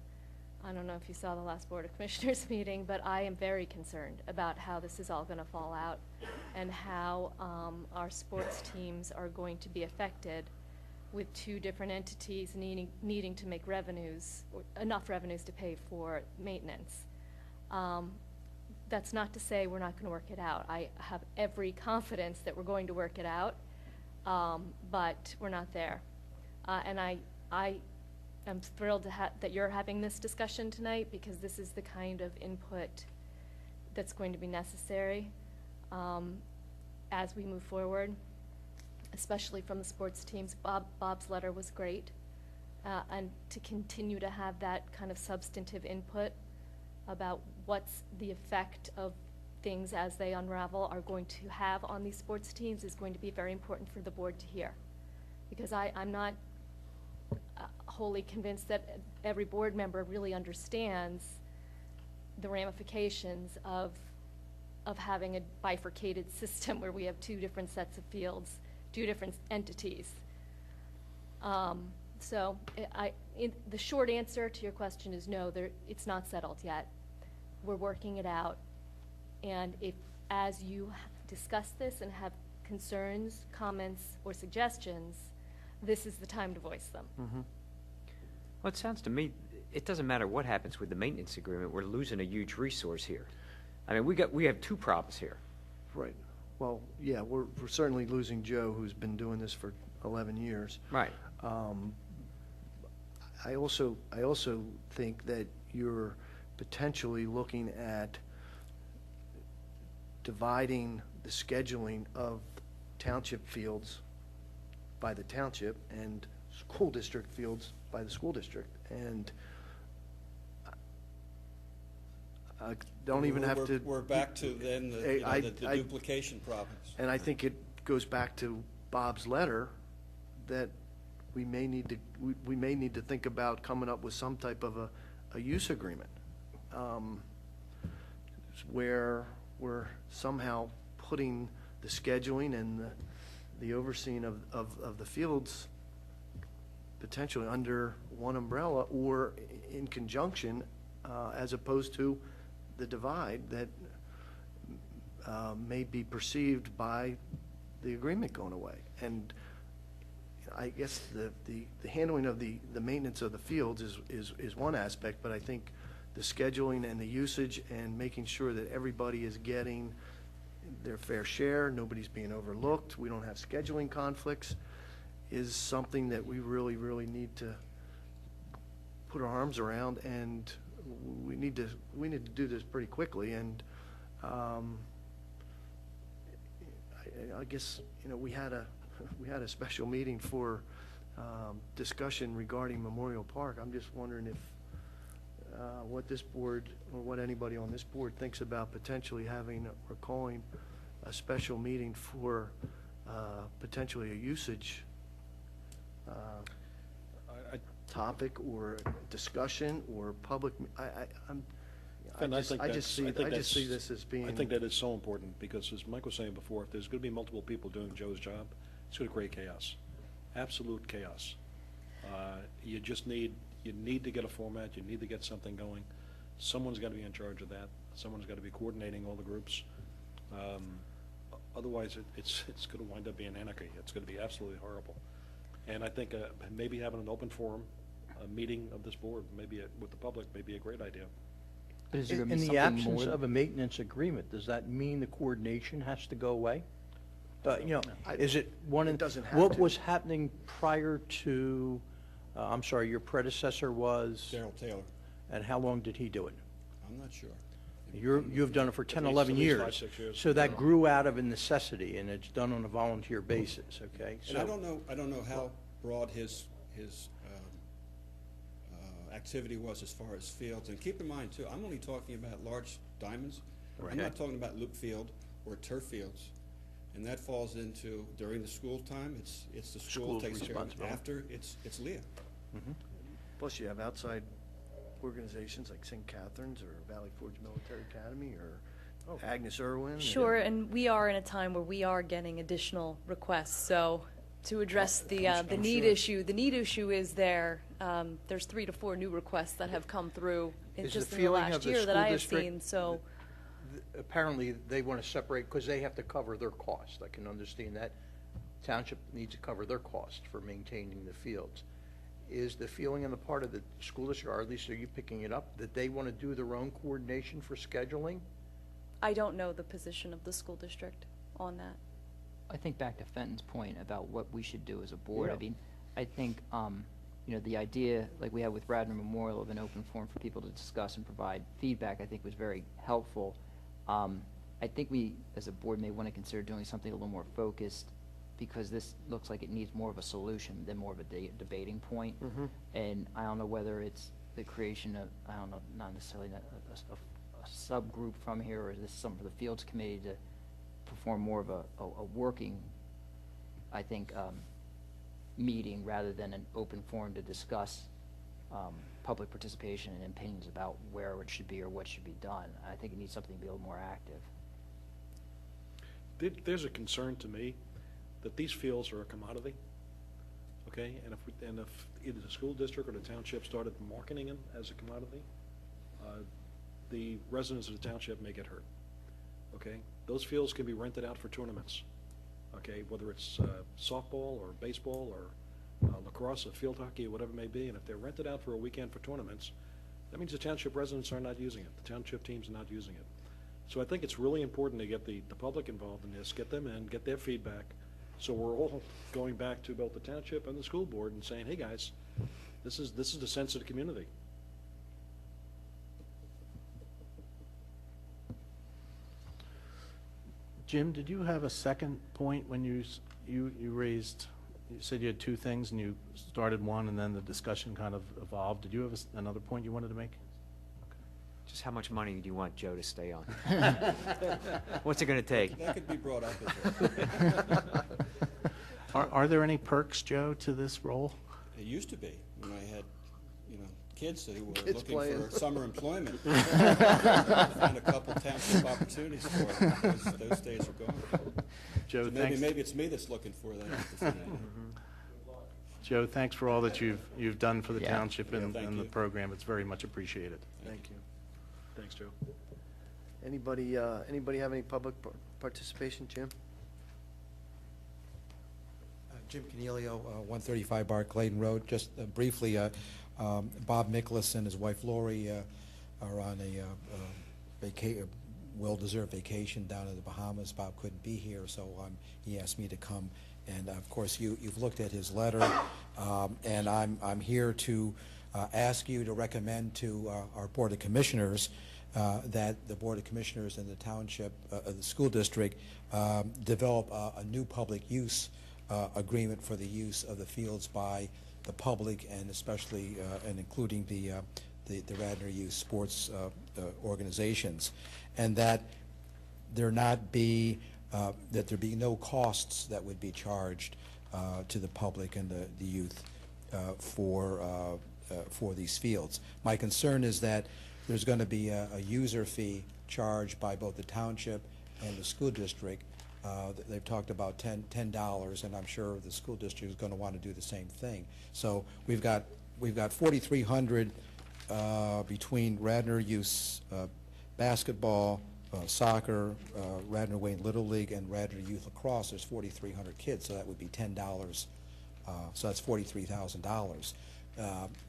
I don't know if you saw the last Board of Commissioners meeting, but I am very concerned about how this is all going to fall out and how our sports teams are going to be affected with two different entities needing to make revenues, or enough revenues to pay for maintenance. That's not to say we're not going to work it out. I have every confidence that we're going to work it out, but we're not there. And I am thrilled that you're having this discussion tonight, because this is the kind of input that's going to be necessary as we move forward, especially from the sports teams. Bob's letter was great, and to continue to have that kind of substantive input about what's the effect of things as they unravel are going to have on these sports teams is going to be very important for the board to hear. Because I'm not wholly convinced that every board member really understands the ramifications of having a bifurcated system where we have two different sets of fields, two different entities. So the short answer to your question is no, it's not settled yet. We're working it out. And if, as you discuss this and have concerns, comments, or suggestions, this is the time to voice them. Mm-hmm. Well, it sounds to me, it doesn't matter what happens with the maintenance agreement, we're losing a huge resource here. I mean, we have two problems here. Right. Well, yeah, we're certainly losing Joe, who's been doing this for 11 years. Right. I also think that you're potentially looking at dividing the scheduling of township fields by the township and school district fields by the school district. And I don't even have to... We're back to then the duplication problems. And I think it goes back to Bob's letter that we may need to think about coming up with some type of a use agreement where we're somehow putting the scheduling and the overseeing of the fields potentially under one umbrella or in conjunction as opposed to the divide that may be perceived by the agreement going away. And I guess the handling of the maintenance of the fields is one aspect, but I think the scheduling and the usage and making sure that everybody is getting their fair share, nobody's being overlooked, we don't have scheduling conflicts, is something that we really, really need to put our arms around, and we need to do this pretty quickly. And I guess we had a special meeting for discussion regarding Memorial Park. I'm just wondering if what this board or what anybody on this board thinks about potentially having or calling a special meeting for potentially a usage topic or discussion or public. I just see this as being. I think that is so important because, as Mike was saying before, if there's going to be multiple people doing Joe's job, it's going to create chaos, absolute chaos. You need to get a format. You need to get something going. Someone's got to be in charge of that. Someone's got to be coordinating all the groups. Otherwise, it's going to wind up being anarchy. It's going to be absolutely horrible. And I think maybe having an open forum, a meeting of this board, maybe with the public, may be a great idea. But is there gonna be In the something absence more- of a maintenance agreement, does that mean the coordination has to go away? Is it one? It doesn't have What to. was happening prior to? I'm sorry, your predecessor was. Daryl Taylor. And how long did he do it? I'm not sure. You've done it for 10, least- 11 at least years. 5-6 years. So that grew out of a necessity, and it's done on a volunteer basis. Okay. And I don't know how broad his activity was as far as fields. And keep in mind too, I'm only talking about large diamonds. I'm Okay. not talking about loop field or turf fields. And that falls into during the school time. It's the school School's takes care of it. responsibility. After it's Leah. Plus, you have outside organizations like St. Catherine's or Valley Forge Military Academy or Agnes Irwin. Sure, and we are in a time where we are getting additional requests, so to address the need issue, the need issue is there. There's 3 to 4 new requests that have come through Is just the in the feeling last of the year that school I have district seen, so. Apparently, they want to separate, because they have to cover their cost. I can understand that. Township needs to cover their cost for maintaining the fields. Is the feeling on the part of the school district, or at least are you picking it up, that they want to do their own coordination for scheduling? I don't know the position of the school district on that. I think back to Fenton's point about what we should do as a board. Yeah. I mean, I think, the idea, like we had with Radnor Memorial, of an open forum for people to discuss and provide feedback, I think was very helpful. I think we, as a board, may want to consider doing something a little more focused, because this looks like it needs more of a solution than more of a debating point. And I don't know whether it's the creation of, I don't know, not necessarily a subgroup from here, or is this something for the Fields Committee to perform more of a working, I think, meeting rather than an open forum to discuss public participation and opinions about where it should be or what should be done. I think it needs something to be a little more active. There's a concern to me that these fields are a commodity, okay? And if either the school district or the township started marketing them as a commodity, the residents of the township may get hurt, okay? Those fields can be rented out for tournaments, okay? Whether it's softball or baseball or lacrosse or field hockey or whatever it may be, and if they're rented out for a weekend for tournaments, that means the township residents are not using it. The township teams are not using it. So I think it's really important to get the public involved in this, get them in, get their feedback, so we're all going back to both the township and the school board and saying, hey guys, this is the sense of the community. Jim, did you have a second point when you raised, you said you had 2 things and you started one and then the discussion kind of evolved. Did you have another point you wanted to make? Just how much money do you want Joe to stay on? What's it going to take? That could be brought up as well. Are there any perks, Joe, to this role? It used to be, when I had, kids who were Kids looking playing. for summer employment. Found a couple township opportunities for it. Those days are gone. Joe, So thanks. maybe it's me that's looking for that opportunity. Joe, thanks for all that you've done for the Yeah. township and Thank the you. program. It's very much appreciated. Thank you. Thanks, Joe. Anybody have any public participation, Jim? Jim Canelio, 135 Barclayton Road. Just briefly, Bob Nicholas and his wife Lori are on a well-deserved vacation down in the Bahamas. Bob couldn't be here, so he asked me to come. And of course, you've looked at his letter, and I'm here to ask you to recommend to our Board of Commissioners that the Board of Commissioners and the Township, the school district, develop a new public use agreement for the use of the fields by the public, and especially and including the Radnor Youth Sports organizations, and that there be no costs that would be charged to the public and the youth for these fields. My concern is that there's going to be a user fee charged by both the township and the school district. They've talked about $10, and I'm sure the school district is going to want to do the same thing. So we've got 4,300 between Radnor Youth basketball, soccer, Radnor Wayne Little League, and Radnor Youth Lacrosse. There's 4,300 kids, so that would be $10. So that's $43,000.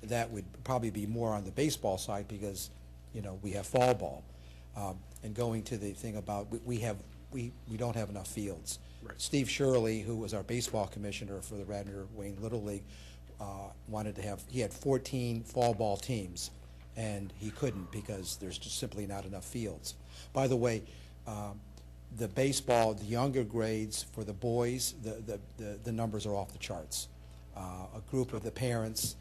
That would probably be more on the baseball side because, we have fall ball. And going to the thing about we don't have enough fields. Right. Steve Shirley, who was our baseball commissioner for the Radnor Wayne Little League, he had 14 fall ball teams, and he couldn't because there's just simply not enough fields. By the way, the baseball, the younger grades for the boys, the numbers are off the charts. A group of the parents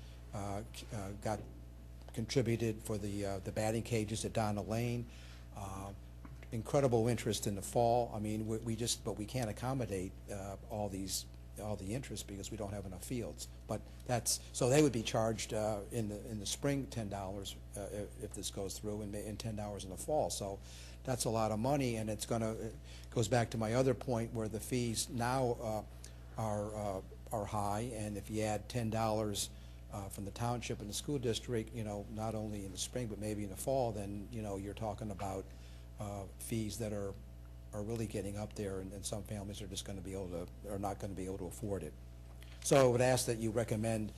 contributed for the batting cages at Donna Lane. Incredible interest in the fall. I mean, but we can't accommodate all these all the interest because we don't have enough fields. But that's, so they would be charged in the spring $10 if this goes through, and $10 in the fall. So that's a lot of money, and it goes back to my other point where the fees now are high, and if you add $10 from the township and the school district, not only in the spring but maybe in the fall, then you're talking about fees that are really getting up there, and some families are just going to be able to, are not going to be able to afford it. So I would ask that you recommend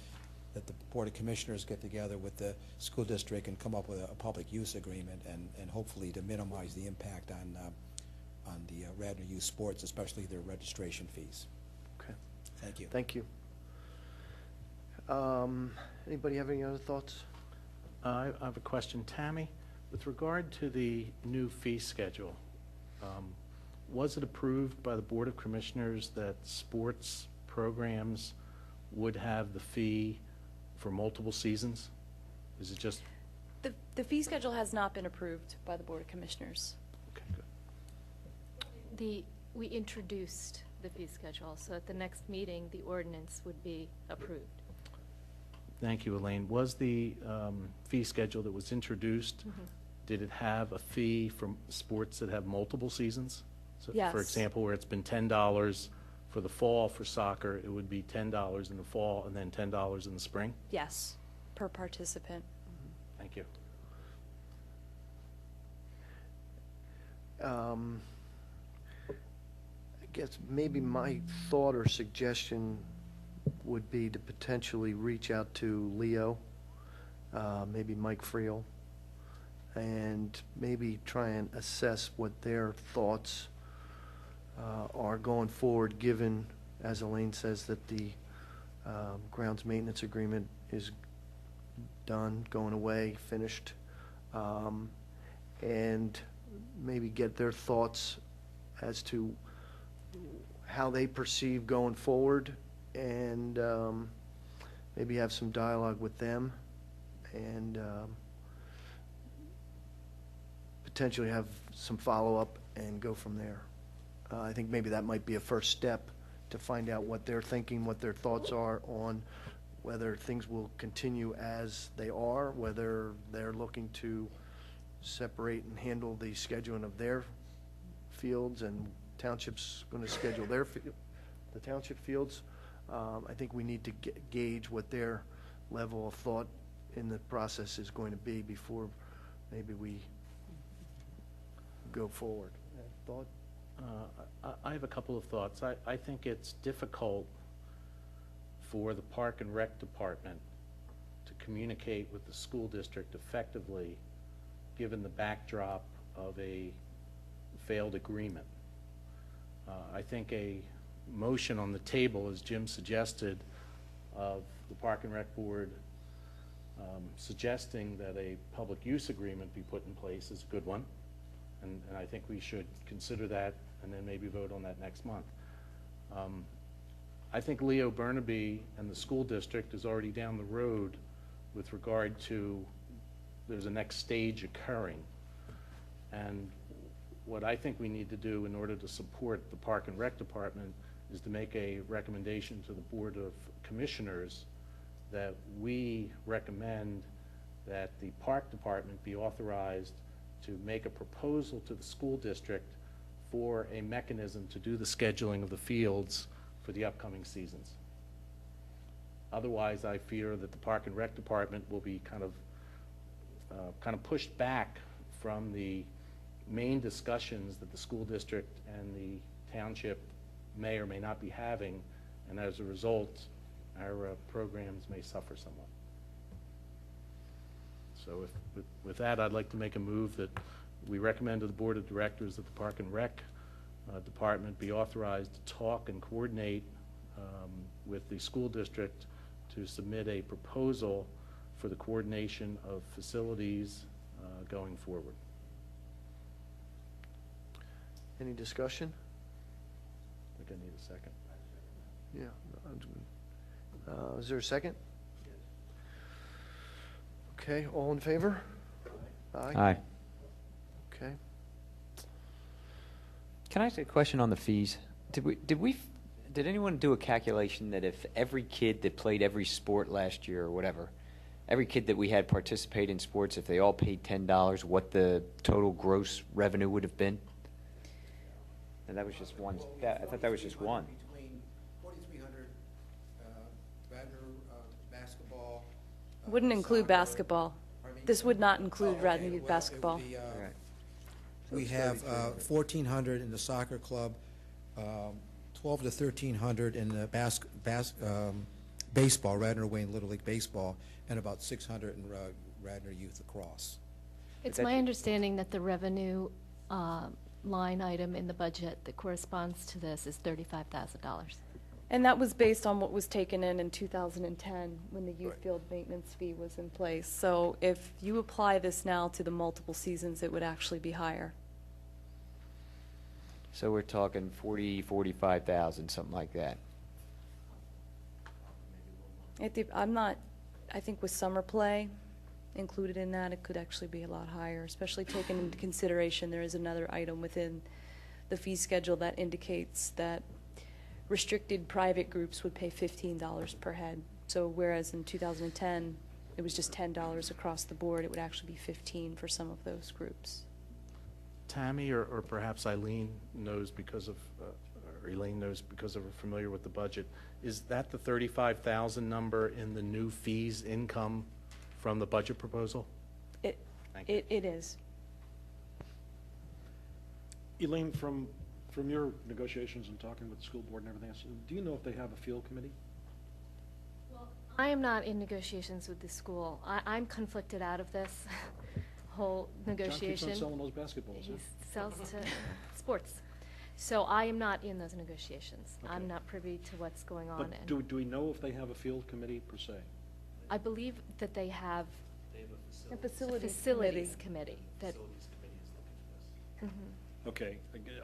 that the Board of Commissioners get together with the school district and come up with a public use agreement, and hopefully to minimize the impact on the Radnor youth sports, especially their registration fees. Okay. Thank you. Thank you. Anybody have any other thoughts? I have a question. Tammy, with regard to the new fee schedule, was it approved by the Board of Commissioners that sports programs would have the fee for multiple seasons? Is it just? The fee schedule has not been approved by the Board of Commissioners. Okay, good. We introduced the fee schedule, so at the next meeting, the ordinance would be approved. Thank you, Elaine. Was the fee schedule that was introduced, did it have a fee for sports that have multiple seasons? So, Yes. for example, where it's been $10 for the fall for soccer, it would be $10 in the fall and then $10 in the spring? Yes, per participant. Thank you. I guess maybe my thought or suggestion would be to potentially reach out to Leo, maybe Mike Friel, and maybe try and assess what their thoughts are going forward, given, as Elaine says, that the grounds maintenance agreement is done, going away, finished, and maybe get their thoughts as to how they perceive going forward, and maybe have some dialogue with them, and potentially have some follow-up and go from there. I think maybe that might be a first step to find out what they're thinking, what their thoughts are on whether things will continue as they are, whether they're looking to separate and handle the scheduling of their fields, and Township's going to schedule the township fields. I think we need to gauge what their level of thought in the process is going to be before maybe we go forward. Thought? I have a couple of thoughts. I think it's difficult for the Park and Rec Department to communicate with the school district effectively, given the backdrop of a failed agreement. I think a motion on the table, as Jim suggested, of the Park and Rec Board suggesting that a public use agreement be put in place is a good one. And I think we should consider that and then maybe vote on that next month. I think Leo Burnaby and the school district is already down the road with regard to there's a next stage occurring. And what I think we need to do in order to support the Park and Rec Department is to make a recommendation to the Board of Commissioners that we recommend that the Park Department be authorized to make a proposal to the school district for a mechanism to do the scheduling of the fields for the upcoming seasons. Otherwise, I fear that the Park and Rec Department will be kind of pushed back from the main discussions that the school district and the township may or may not be having, and as a result, our programs may suffer somewhat. So with that, I'd like to make a move that we recommend to the Board of Directors that the Park and Rec Department be authorized to talk and coordinate with the school district to submit a proposal for the coordination of facilities going forward. Any discussion? I think I need a second. Yeah. Is there a second? Okay, all in favor? Aye. Okay. Can I ask a question on the fees? Did did anyone do a calculation that if every kid that played every sport last year or whatever, every kid that we had participate in sports, if they all paid $10, what the total gross revenue would have been? And that was just one. I thought that was just one. Between 4,300 Radnor basketball. Wouldn't include soccer. basketball. This would not include Radnor Youth Well, basketball. it would be, Right. we have 1,400 in the soccer club, 12 to 1,300 in the baseball, Radnor Wayne Little League baseball, and about 600 in Radnor Youth lacrosse. It's my understanding that the revenue line item in the budget that corresponds to this is $35,000. And that was based on what was taken in 2010, when the youth field maintenance fee was in place. So if you apply this now to the multiple seasons, it would actually be higher. So we're talking 40, 45,000, something like that. I think with summer play included in that, it could actually be a lot higher, especially taking into consideration there is another item within the fee schedule that indicates that restricted private groups would pay $15 per head. So whereas in 2010, it was just $10 across the board, it would actually be $15 for some of those groups. Tammy or perhaps Eileen knows because of, or Elaine knows because of her familiar with the budget. Is that the 35,000 number in the new fees income from the budget proposal? It is. Elaine, from your negotiations and talking with the school board and everything else, do you know if they have a field committee? I am not in negotiations with the school. I'm conflicted out of this whole negotiation. John keeps on selling those basketballs, He huh? sells to sports. So I am not in those negotiations. Okay. I'm not privy to what's going on. But do we know if they have a field committee per se? I believe that they have A a facilities facilities committee that. Mhm. Okay,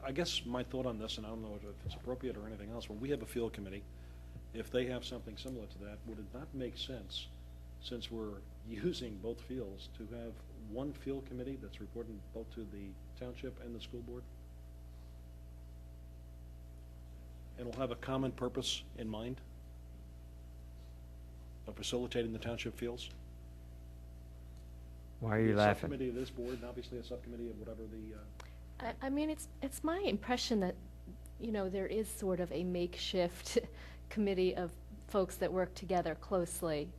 I guess my thought on this, and I don't know if it's appropriate or anything else, when we have a field committee, if they have something similar to that, would it not make sense, since we're using both fields, to have one field committee that's reporting both to the township and the school board? And will have a common purpose in mind of facilitating the township fields? Why are you A laughing? subcommittee of this board, and obviously a subcommittee of whatever the, I mean, it's my impression that, you know, there is sort of a makeshift committee of folks that work together closely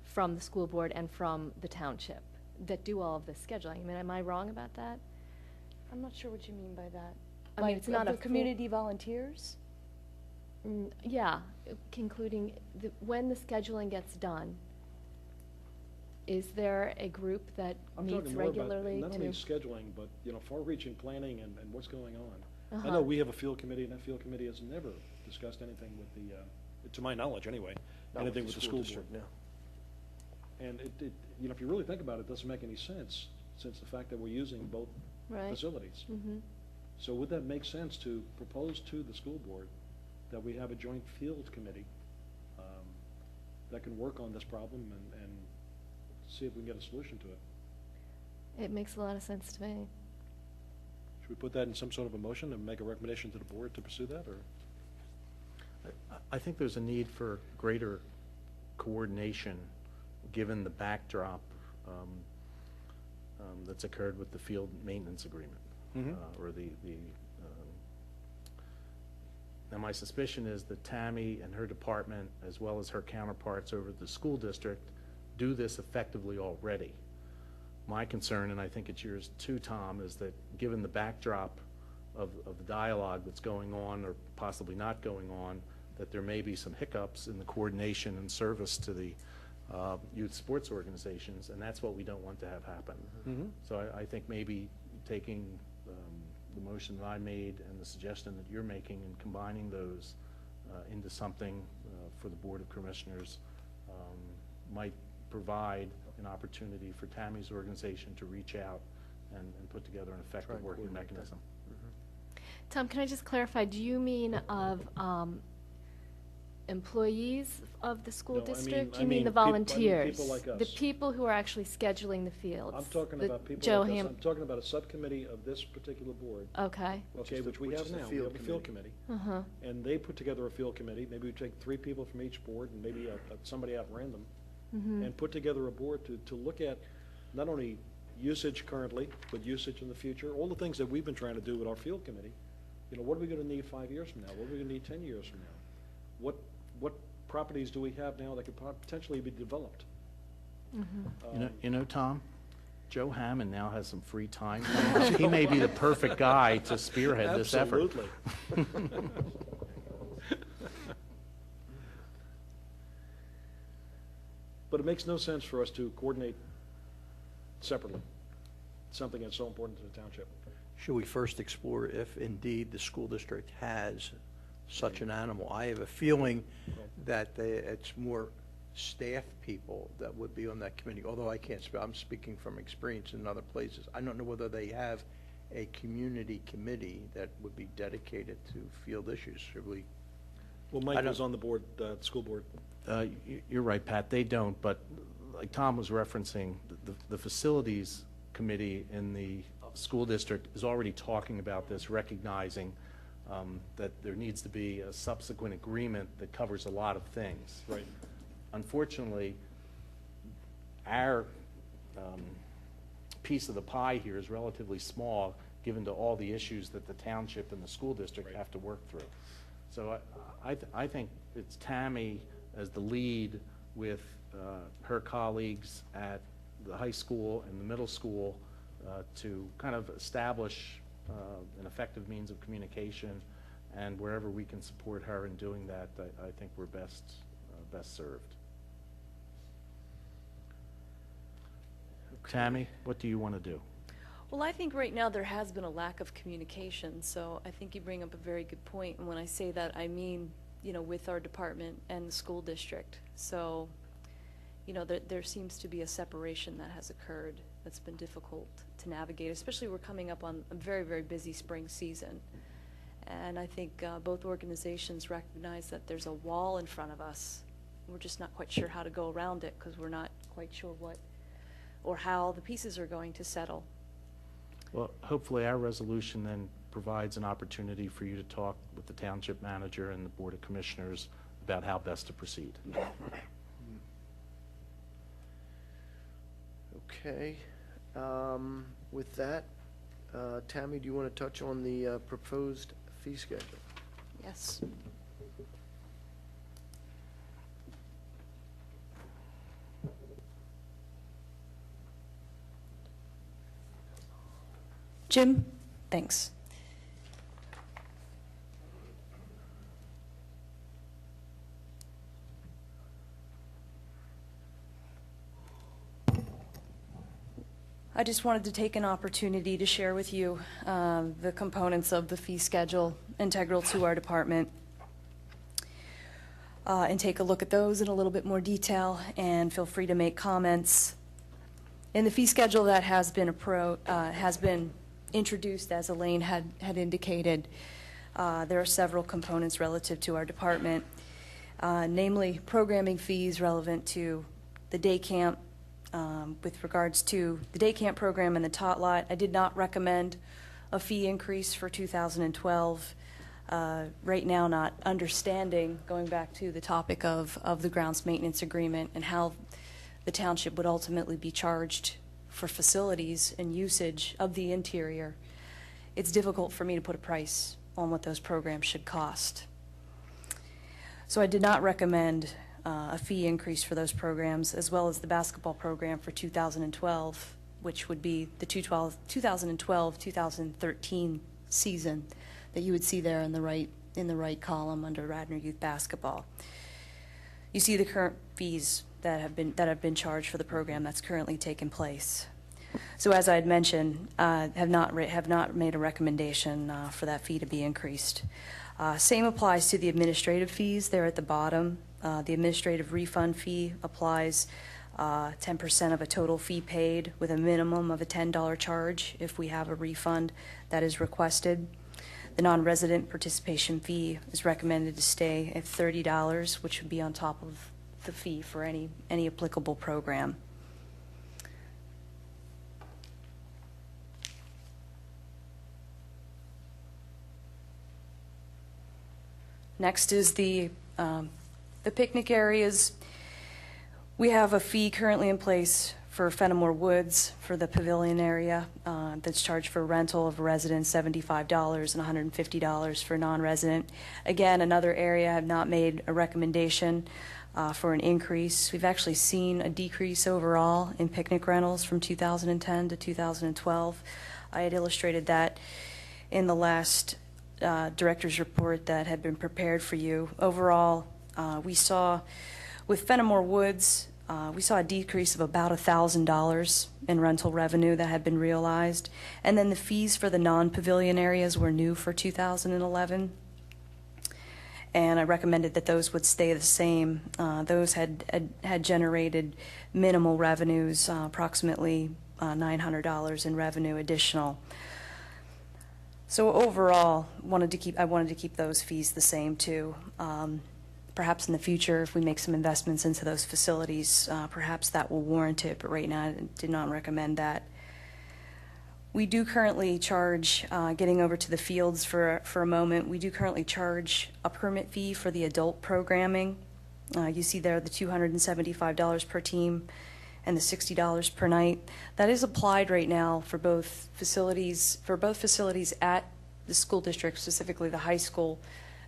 from the school board and from the township that do all of this scheduling. I mean, am I wrong about that? I'm not sure what you mean by that. I mean, it's not a full- community volunteers? Yeah, including when the scheduling gets done. Is there a group that I'm meets talking more about regularly not to? only scheduling, but, you know, far-reaching planning and what's going on. I Uh-huh. know we have a field committee, and that field committee has never discussed anything with the, to my knowledge anyway, anything with the school board. And it, you know, if you really think about it, it doesn't make any sense, since the fact that we're using both Right. facilities. Mhm. So would that make sense to propose to the school board that we have a joint field committee that can work on this problem and see if we can get a solution to it? It makes a lot of sense to me. Should we put that in some sort of a motion and make a recommendation to the board to pursue that, or? I think there's a need for greater coordination, given the backdrop that's occurred with the field maintenance agreement. Or now my suspicion is that Tammy and her department, as well as her counterparts over at the school district, do this effectively already. My concern, and I think it's yours too, Tom, is that given the backdrop of the dialogue that's going on or possibly not going on, that there may be some hiccups in the coordination and service to the youth sports organizations, and that's what we don't want to have happen. So I think maybe taking the motion that I made and the suggestion that you're making and combining those into something for the Board of Commissioners might provide an opportunity for Tammy's organization to reach out and put together an effective working mechanism. Tom, can I just clarify, do you mean of employees of the school No, I mean- district? I You mean the mean people- I mean volunteers? people like us. The people who are actually scheduling the fields? I'm talking The about people Joe like us. Ham- I'm talking about a subcommittee of this particular board, Okay, okay, which we have now. We have a field committee. uh-huh, And they put together a field committee. Maybe we take 3 people from each board and maybe somebody out random. And put together a board to look at not only usage currently, but usage in the future. All the things that we've been trying to do with our field committee. You know, what are we gonna need 5 years from now? What are we gonna need 10 years from now? What properties do we have now that could potentially be developed? You know, Tom, Joe Hammond now has some free time. He may be the perfect guy to spearhead this effort. Absolutely. But it makes no sense for us to coordinate separately, something that's so important to the township. Should we first explore if indeed the school district has such an animal? I have a feeling that it's more staff people that would be on that committee, although I can't speak, I'm speaking from experience in other places. I don't know whether they have a community committee that would be dedicated to field issues. Should we? Well, I Mike don't- was on the board, the school board. You're right, Pat, they don't, but like Tom was referencing, the facilities committee in the school district is already talking about this, recognizing that there needs to be a subsequent agreement that covers a lot of things. Right. Unfortunately, our piece of the pie here is relatively small, given to all the issues that the township and the school district have to work through. So I think it's Tammy as the lead with her colleagues at the high school and the middle school to kind of establish an effective means of communication, and wherever we can support her in doing that, I think we're best served. Tammy, what do you want to do? Well, I think right now there has been a lack of communication, so I think you bring up a very good point. And when I say that, I mean, with our department and the school district. So, there seems to be a separation that has occurred that's been difficult to navigate, especially we're coming up on a very, very busy spring season. And I think both organizations recognize that there's a wall in front of us. We're just not quite sure how to go around it because we're not quite sure what or how the pieces are going to settle. Well, hopefully our resolution then provides an opportunity for you to talk with the township manager and the Board of Commissioners about how best to proceed. Okay. With that, Tammy, do you want to touch on the proposed fee schedule? Yes. Jim, thanks. I just wanted to take an opportunity to share with you the components of the fee schedule integral to our department, and take a look at those in a little bit more detail, and feel free to make comments. In the fee schedule that has been introduced, as Elaine had indicated, there are several components relative to our department, namely programming fees relevant to the day camp. With regards to the day camp program and the tot lot, I did not recommend a fee increase for 2012. Right now, not understanding, going back to the topic of the grounds maintenance agreement and how the township would ultimately be charged for facilities and usage of the interior, it's difficult for me to put a price on what those programs should cost. So I did not recommend a fee increase for those programs, as well as the basketball program for 2012, which would be the 2012-2013 season that you would see there in the right column under Radnor Youth Basketball. You see the current fees that have been charged for the program that's currently taking place. So as I had mentioned, have not made a recommendation for that fee to be increased. Same applies to the administrative fees there at the bottom. The administrative refund fee applies 10% of a total fee paid with a minimum of a $10 charge if we have a refund that is requested. The non-resident participation fee is recommended to stay at $30, which would be on top of the fee for any applicable program. Next is the picnic areas. We have a fee currently in place for Fenimore Woods for the pavilion area that's charged for rental of residents $75 and $150 for non-resident. Again, another area I have not made a recommendation for an increase. We've actually seen a decrease overall in picnic rentals from 2010 to 2012. I had illustrated that in the last director's report that had been prepared for you. Overall, we saw with Fenimore Woods, we saw a decrease of about $1,000 in rental revenue that had been realized. And then the fees for the non-pavilion areas were new for 2011. And I recommended that those would stay the same. Those had generated minimal revenues, approximately $900 in revenue additional. So overall, I wanted to keep those fees the same too. Perhaps in the future, if we make some investments into those facilities, perhaps that will warrant it, but right now I did not recommend that. We do currently charge, getting over to the fields for a moment, we do currently charge a permit fee for the adult programming. You see there the $275 per team and the $60 per night. That is applied right now for both facilities at the school district, specifically the high school,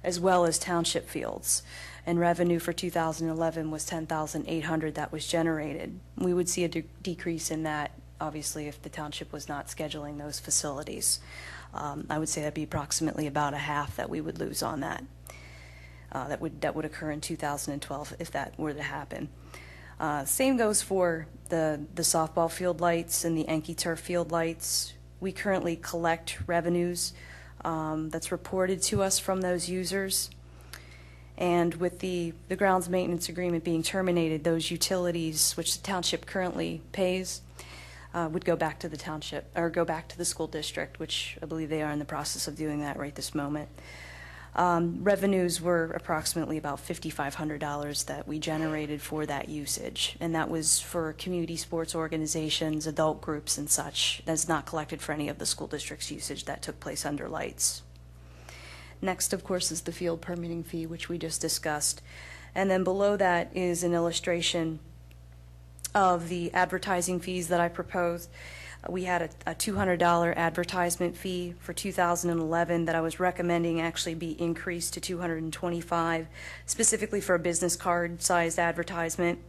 as well as township fields. And revenue for 2011 was $10,800 that was generated. We would see a decrease in that, obviously, if the township was not scheduling those facilities. I would say that'd be approximately about a half that we would lose on that. That would occur in 2012 if that were to happen. Same goes for the softball field lights and the Enki turf field lights. We currently collect revenues that's reported to us from those users. And with the grounds maintenance agreement being terminated, those utilities, which the township currently pays, would go back to the township, or go back to the school district, which I believe they are in the process of doing that right this moment. Revenues were approximately about $5,500 that we generated for that usage, and that was for community sports organizations, adult groups, and such. That's not collected for any of the school district's usage that took place under lights. Next, of course, is the field permitting fee, which we just discussed. And then below that is an illustration of the advertising fees that I proposed. We had a $200 advertisement fee for 2011 that I was recommending actually be increased to $225, specifically for a business card-sized advertisement.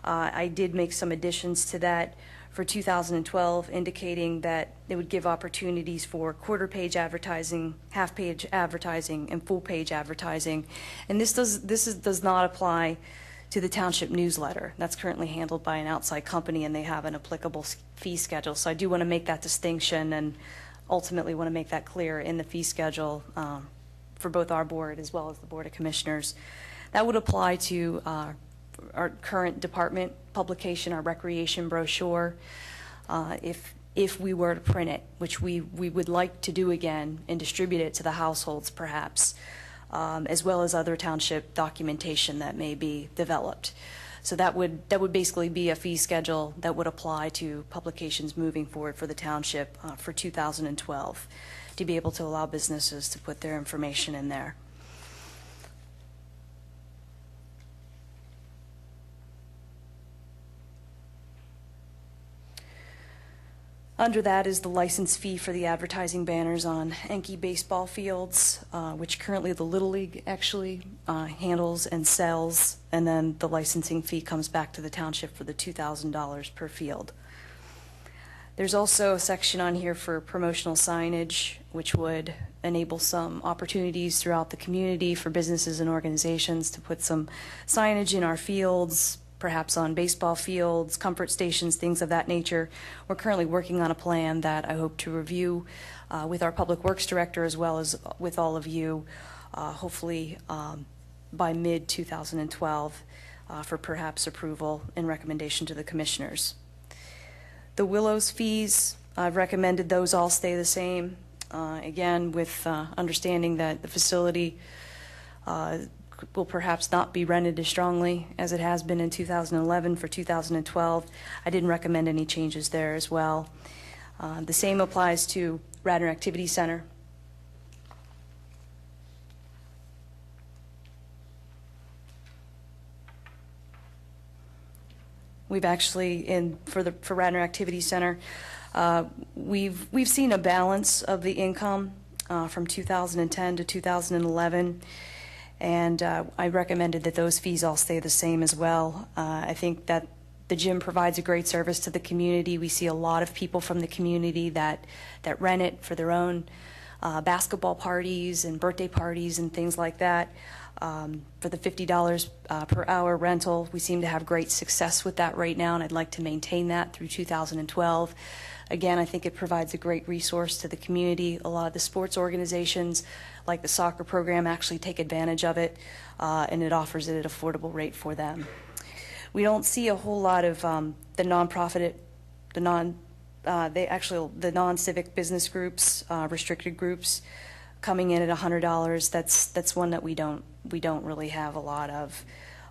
I did make some additions to that for 2012, indicating that it would give opportunities for quarter-page advertising, half-page advertising, and full-page advertising. And this does not apply to the township newsletter. That's currently handled by an outside company, and they have an applicable fee schedule. So I do want to make that distinction, and ultimately want to make that clear in the fee schedule for both our board as well as the Board of Commissioners. That would apply to our current department publication, our recreation brochure, if we were to print it, which we would like to do again and distribute it to the households perhaps, as well as other township documentation that may be developed. So that would basically be a fee schedule that would apply to publications moving forward for the township for 2012, to be able to allow businesses to put their information in there. Under that is the license fee for the advertising banners on Enki baseball fields, which currently the Little League actually handles and sells, and then the licensing fee comes back to the township for the $2,000 per field. There's also a section on here for promotional signage, which would enable some opportunities throughout the community for businesses and organizations to put some signage in our fields, perhaps on baseball fields, comfort stations, things of that nature. We're currently working on a plan that I hope to review with our Public Works Director as well as with all of you, hopefully by mid-2012 for perhaps approval and recommendation to the Commissioners. The Willows fees, I've recommended those all stay the same. again, with understanding that the facility will perhaps not be rented as strongly as it has been in 2011 for 2012. I didn't recommend any changes there as well. The same applies to Radnor Activity Center. We've actually, for Radnor Activity Center, we've seen a balance of the income from 2010 to 2011, and I recommended that those fees all stay the same as well. I think that the gym provides a great service to the community. We see a lot of people from the community that rent it for their own basketball parties and birthday parties and things like that. For the $50 per hour rental, we seem to have great success with that right now, and I'd like to maintain that through 2012. Again, I think it provides a great resource to the community. A lot of the sports organizations, like the soccer program, actually take advantage of it, and it offers it at an affordable rate for them. We don't see a whole lot of the non-civic business groups, restricted groups, coming in at $100. That's one that we don't really have a lot of.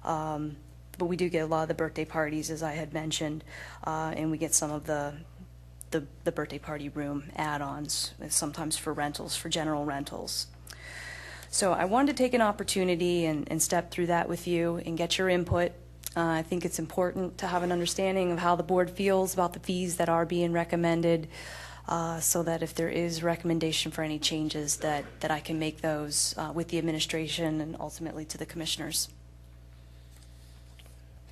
But we do get a lot of the birthday parties, as I had mentioned, and we get some of the birthday party room add-ons, sometimes for rentals, for general rentals. So I wanted to take an opportunity and step through that with you and get your input. I think it's important to have an understanding of how the board feels about the fees that are being recommended, so that if there is recommendation for any changes, that I can make those with the administration and ultimately to the commissioners.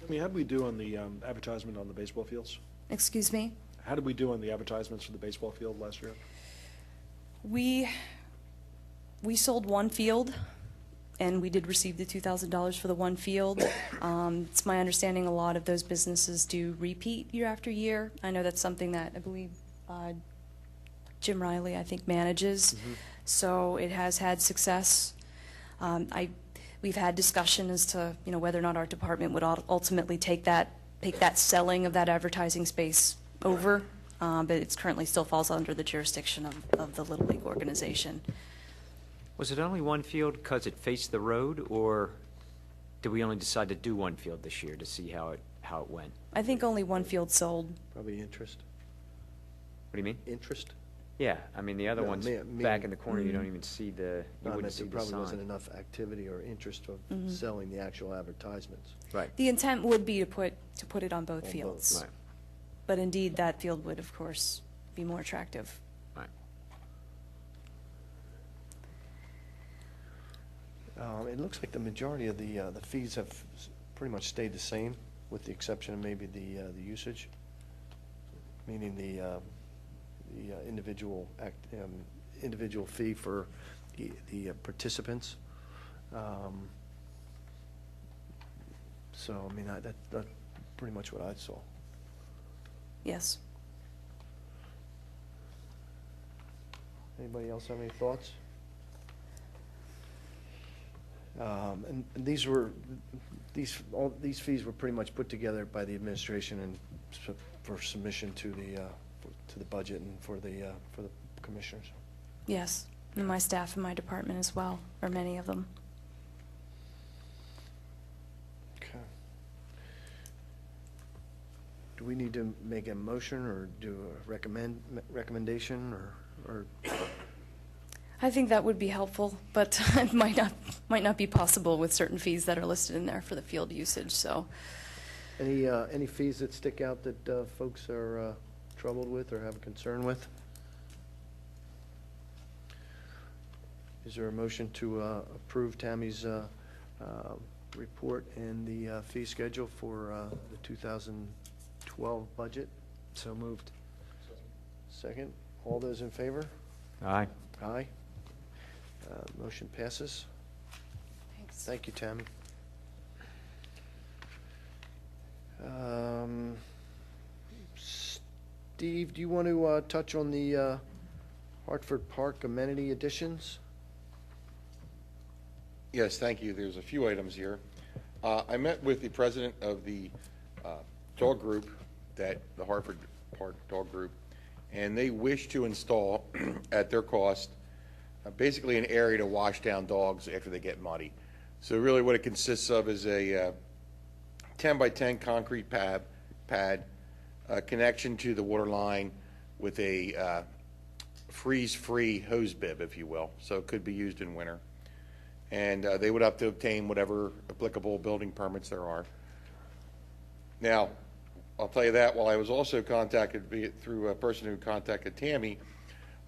I mean, how did we do on the advertisement on the baseball fields? Excuse me? How did we do on the advertisements for the baseball field last year? We sold one field, and we did receive the $2,000 for the one field. It's my understanding a lot of those businesses do repeat year after year. I know that's something that I believe Jim Riley, I think, manages. Mm-hmm. So it has had success. We've had discussion as to whether or not our department would ultimately take that selling of that advertising space over, but it currently still falls under the jurisdiction of the Little League organization. Was it only one field because it faced the road, or did we only decide to do one field this year to see how it went? I think only one field sold. Probably interest. What do you mean? Interest? Yeah, I mean, the other No, ones me- back in the corner, you don't even see the, you I wouldn't meant see there the probably wasn't sign. enough activity or interest of Mhm. selling the actual advertisements. Right. The intent would be to put it on both On fields. both. Right. But indeed, that field would, of course, be more attractive. Right. It looks like the majority of the fees have pretty much stayed the same, with the exception of maybe the usage, meaning the individual fee for the participants. So, I mean, that's pretty much what I saw. Yes. Anybody else have any thoughts? And these fees were pretty much put together by the administration and for submission to the budget and for the commissioners. Yes. And my staff in my department as well, or many of them. Okay. Do we need to make a motion or do a recommendation or? I think that would be helpful, but it might not be possible with certain fees that are listed in there for the field usage, so. Any fees that stick out that folks are troubled with or have a concern with? Is there a motion to approve Tammy's report and the fee schedule for the 2012 budget? So moved. Second. All those in favor? Aye. Aye. Motion passes. Thanks. Thank you, Tammy. Steve, do you want to touch on the Hartford Park amenity additions? Yes, thank you. There's a few items here. I met with the president of the dog group, the Hartford Park Dog Group, and they wish to install at their cost basically an area to wash down dogs after they get muddy. So really what it consists of is a 10 by 10 concrete pad, connection to the water line with a freeze-free hose bib, if you will, so it could be used in winter. And they would have to obtain whatever applicable building permits there are. Now, I'll tell you that while I was also contacted through a person who contacted Tammy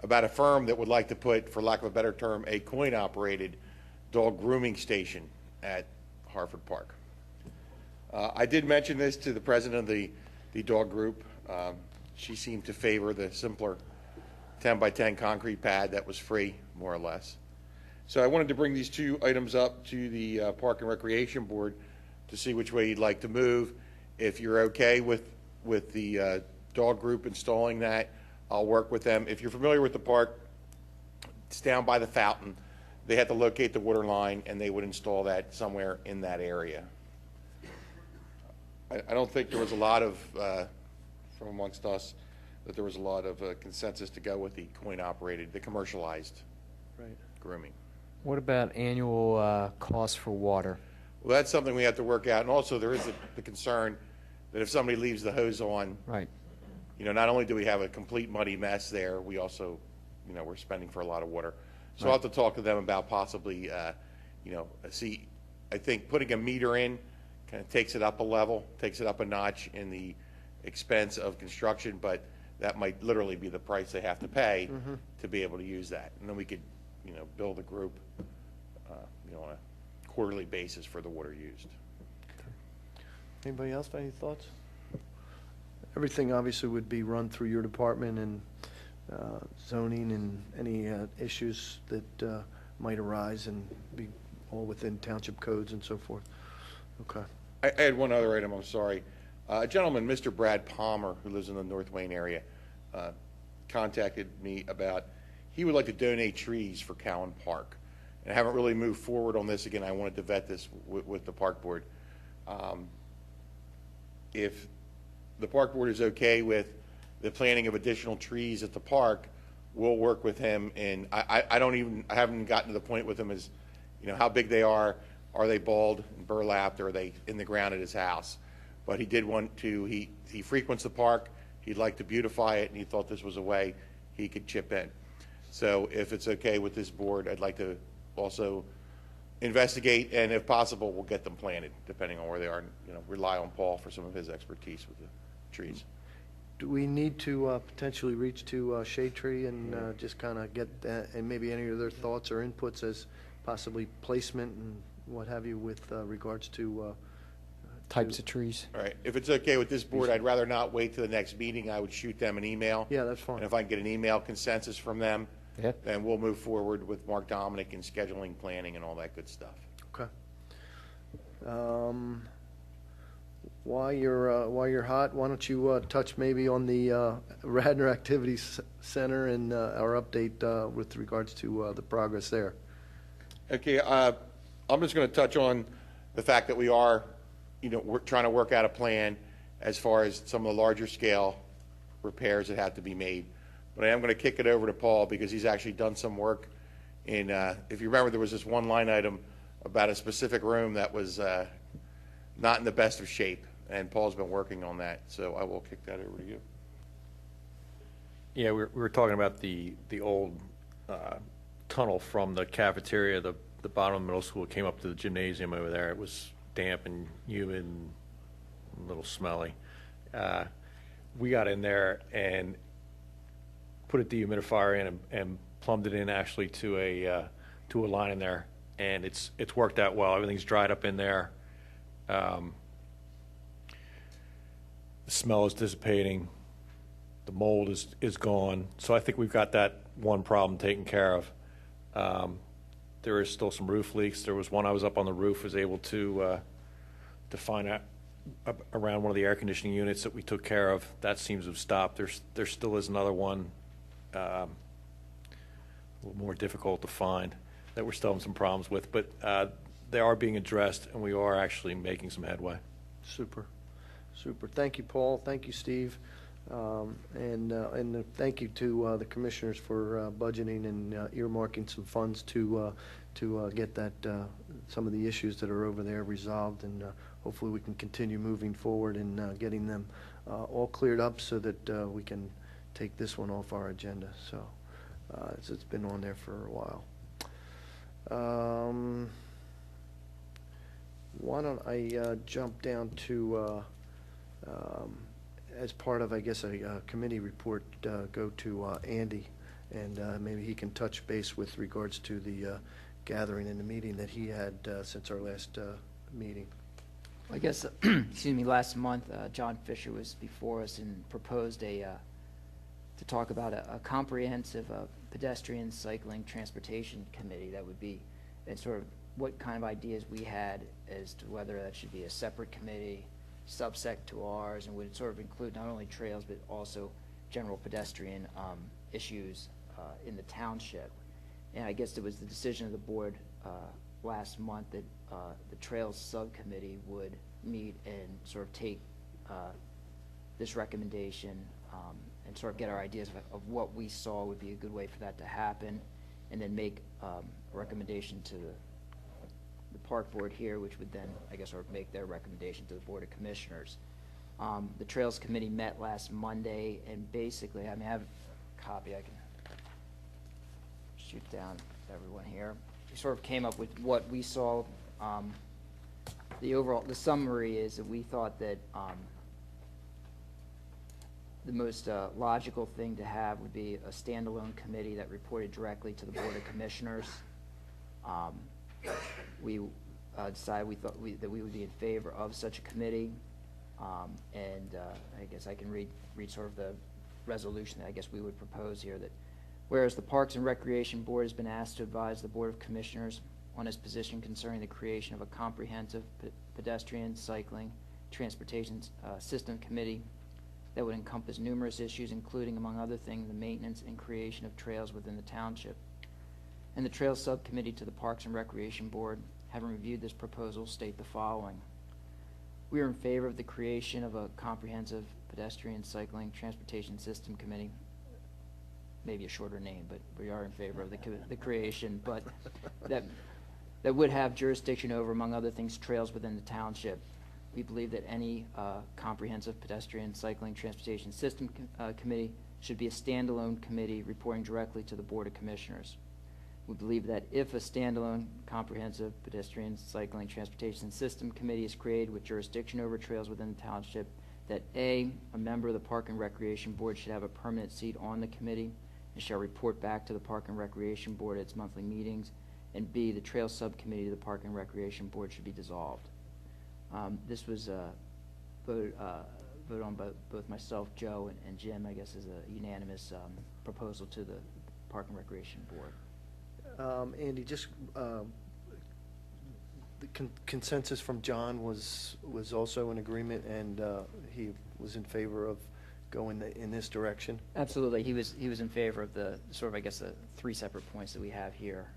about a firm that would like to put, for lack of a better term, a coin-operated dog grooming station at Harford Park. I did mention this to the president of the dog group. She seemed to favor the simpler 10 by 10 concrete pad that was free, more or less. So I wanted to bring these two items up to the Park and Recreation Board to see which way you'd like to move. If you're okay with the dog group installing that, I'll work with them. If you're familiar with the park, it's down by the fountain. They have to locate the water line, and they would install that somewhere in that area. I don't think there was a lot of, from amongst us, that there was a lot of consensus to go with the coin-operated, the commercialized grooming. What about annual costs for water? Well, that's something we have to work out. And also, there is the concern that if somebody leaves the hose on, Right. you know, not only do we have a complete muddy mess there, we also, you know, we're spending for a lot of water. So I'll have to talk to them about possibly, you know, I think putting a meter in kind of takes it up a level, takes it up a notch in the expense of construction, but that might literally be the price they have to pay to be able to use that. And then we could, you know, build a group, you know, on a quarterly basis for the water used. Anybody else have any thoughts? Everything obviously would be run through your department and zoning and any issues that might arise and be all within township codes and so forth. Okay. I had one other item, I'm sorry. A gentleman, Mr. Brad Palmer, who lives in the North Wayne area, contacted me about he would like to donate trees for Cowan Park. And I haven't really moved forward on this. Again, I wanted to vet this with the park board. If the park board is okay with the planting of additional trees at the park, we'll work with him. And I haven't gotten to the point with him as, you know, how big they are they bald and burlapped, or are they in the ground at his house? But he did want to, he frequents the park, he'd like to beautify it, and he thought this was a way he could chip in. So if it's okay with this board, I'd like to also investigate, and if possible, we'll get them planted, depending on where they are, you know, rely on Paul for some of his expertise with the trees. Do we need to potentially reach to Shade Tree and just kind of get and maybe any of their thoughts or inputs as possibly placement and what have you with regards to Types of trees? All right, if it's okay with this board, I'd rather not wait till the next meeting. I would shoot them an email. Yeah, that's fine. And if I can get an email consensus from them, Yeah. then we'll move forward with Mark Dominic and scheduling, planning, and all that good stuff. Okay. While you're hot, why don't you touch maybe on the Radnor Activities Center and our update with regards to the progress there? Okay, I'm just going to touch on the fact that we are, you know, we're trying to work out a plan as far as some of the larger scale repairs that have to be made. But I am going to kick it over to Paul because he's actually done some work in, if you remember, there was this one line item about a specific room that was not in the best of shape, and Paul's been working on that. So I will kick that over to you. Yeah, we were talking about the old tunnel from the cafeteria, the bottom of the middle school, came up to the gymnasium over there. It was damp and humid and a little smelly. We got in there and put a dehumidifier in and plumbed it in actually to a line in there, and it's worked out well. Everything's dried up in there. The smell is dissipating. The mold is gone. So I think we've got that one problem taken care of. There is still some roof leaks. There was one I was up on the roof, was able to find out around one of the air conditioning units that we took care of. That seems to have stopped. There still is another one, a little more difficult to find, that we're still having some problems with. But they are being addressed, and we are actually making some headway. Super. Super. Thank you, Paul. Thank you, Steve. And thank you to the commissioners for budgeting and earmarking some funds to get that, some of the issues that are over there resolved, and hopefully we can continue moving forward and getting them all cleared up so that we can take this one off our agenda. So it's been on there for a while. Why don't I jump down to, as part of, I guess, a committee report, go to Andy, and maybe he can touch base with regards to the gathering and the meeting that he had since our last meeting. I guess, excuse me, last month, John Fisher was before us and proposed to talk about a comprehensive pedestrian cycling transportation committee that would be, and sort of what kind of ideas we had as to whether that should be a separate committee, subsect to ours, and would sort of include not only trails but also general pedestrian issues in the township. And I guess it was the decision of the board last month that the Trails Subcommittee would meet and sort of take this recommendation and sort of get our ideas of what we saw would be a good way for that to happen, and then make a recommendation to the park board here, which would then, I guess, sort of make their recommendation to the Board of Commissioners. The Trails Committee met last Monday, and basically, I mean, I have a copy I can shoot down to everyone here. We sort of came up with what we saw. The summary is that we thought that the most logical thing to have would be a standalone committee that reported directly to the Board of Commissioners. We decided that we would be in favor of such a committee, and I guess I can read sort of the resolution that I guess we would propose here. That whereas the Parks and Recreation Board has been asked to advise the Board of Commissioners on its position concerning the creation of a comprehensive pedestrian, cycling, transportation system committee that would encompass numerous issues, including, among other things, the maintenance and creation of trails within the township. And the Trails Subcommittee to the Parks and Recreation Board, having reviewed this proposal, state the following. We are in favor of the creation of a comprehensive pedestrian, cycling, transportation system committee. Maybe a shorter name, but we are in favor of the creation, but that would have jurisdiction over, among other things, trails within the township. We believe that any comprehensive pedestrian, cycling, transportation system committee should be a standalone committee reporting directly to the Board of Commissioners. We believe that if a standalone comprehensive pedestrian, cycling, transportation system committee is created with jurisdiction over trails within the township, that A, a member of the Park and Recreation Board should have a permanent seat on the committee and shall report back to the Park and Recreation Board at its monthly meetings, and B, the Trails Subcommittee to the Park and Recreation Board should be dissolved. This was voted on by both myself, Joe, and Jim, I guess, as a unanimous proposal to the Park and Recreation Board. Andy, just the consensus from John was also in agreement, and he was in favor of going in this direction? Absolutely. He was in favor of the sort of, I guess, the three separate points that we have here.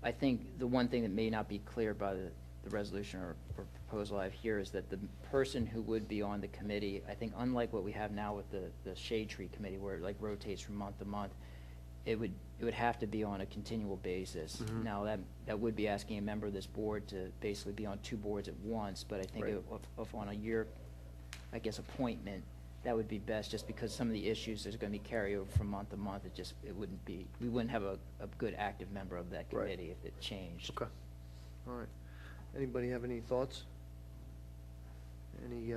I think the one thing that may not be clear by the resolution or proposal I have here is that the person who would be on the committee, I think unlike what we have now with the Shade Tree Committee, where it like rotates from month to month, it would have to be on a continual basis. Mm-hmm. Now that would be asking a member of this board to basically be on two boards at once, but I think right. if on a year, I guess, appointment, that would be best, just because some of the issues there's going to be carryover from month to month. We wouldn't have a good active member of that committee right. if it changed. Okay. All right. Anybody have any thoughts? Any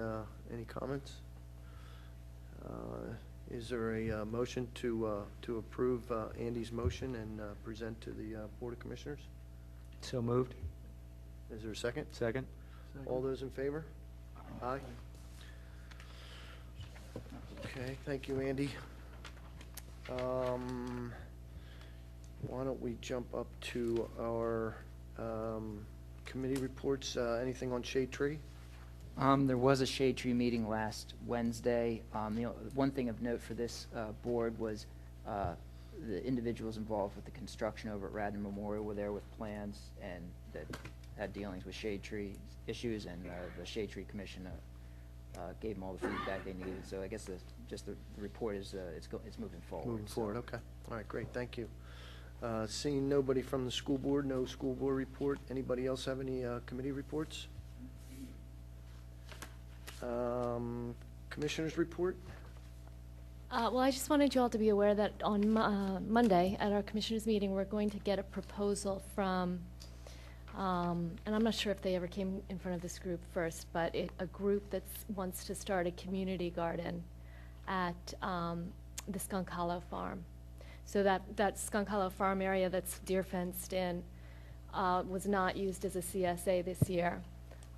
comments? Is there a motion to approve Andy's motion and present to the Board of Commissioners? So moved. Is there a second? Second. All those in favor? Aye. Okay, thank you, Andy. Why don't we jump up to our committee reports? Anything on Shade Tree? There was a Shade Tree meeting last Wednesday. One thing of note for this board was the individuals involved with the construction over at Radnor Memorial were there with plans and that had dealings with shade tree issues, and the Shade Tree Commission gave them all the feedback they needed. So I guess the report is, it's moving forward. Moving So- forward, okay. All right, great, thank you. Seeing nobody from the school board, no school board report. Anybody else have any committee reports? Commissioners report? Well, I just wanted you all to be aware that on Monday, at our commissioners' meeting, we're going to get a proposal from, and I'm not sure if they ever came in front of this group first, but a group that wants to start a community garden at the Skunk Hollow Farm. So that Skunk Hollow Farm area that's deer fenced in was not used as a CSA this year.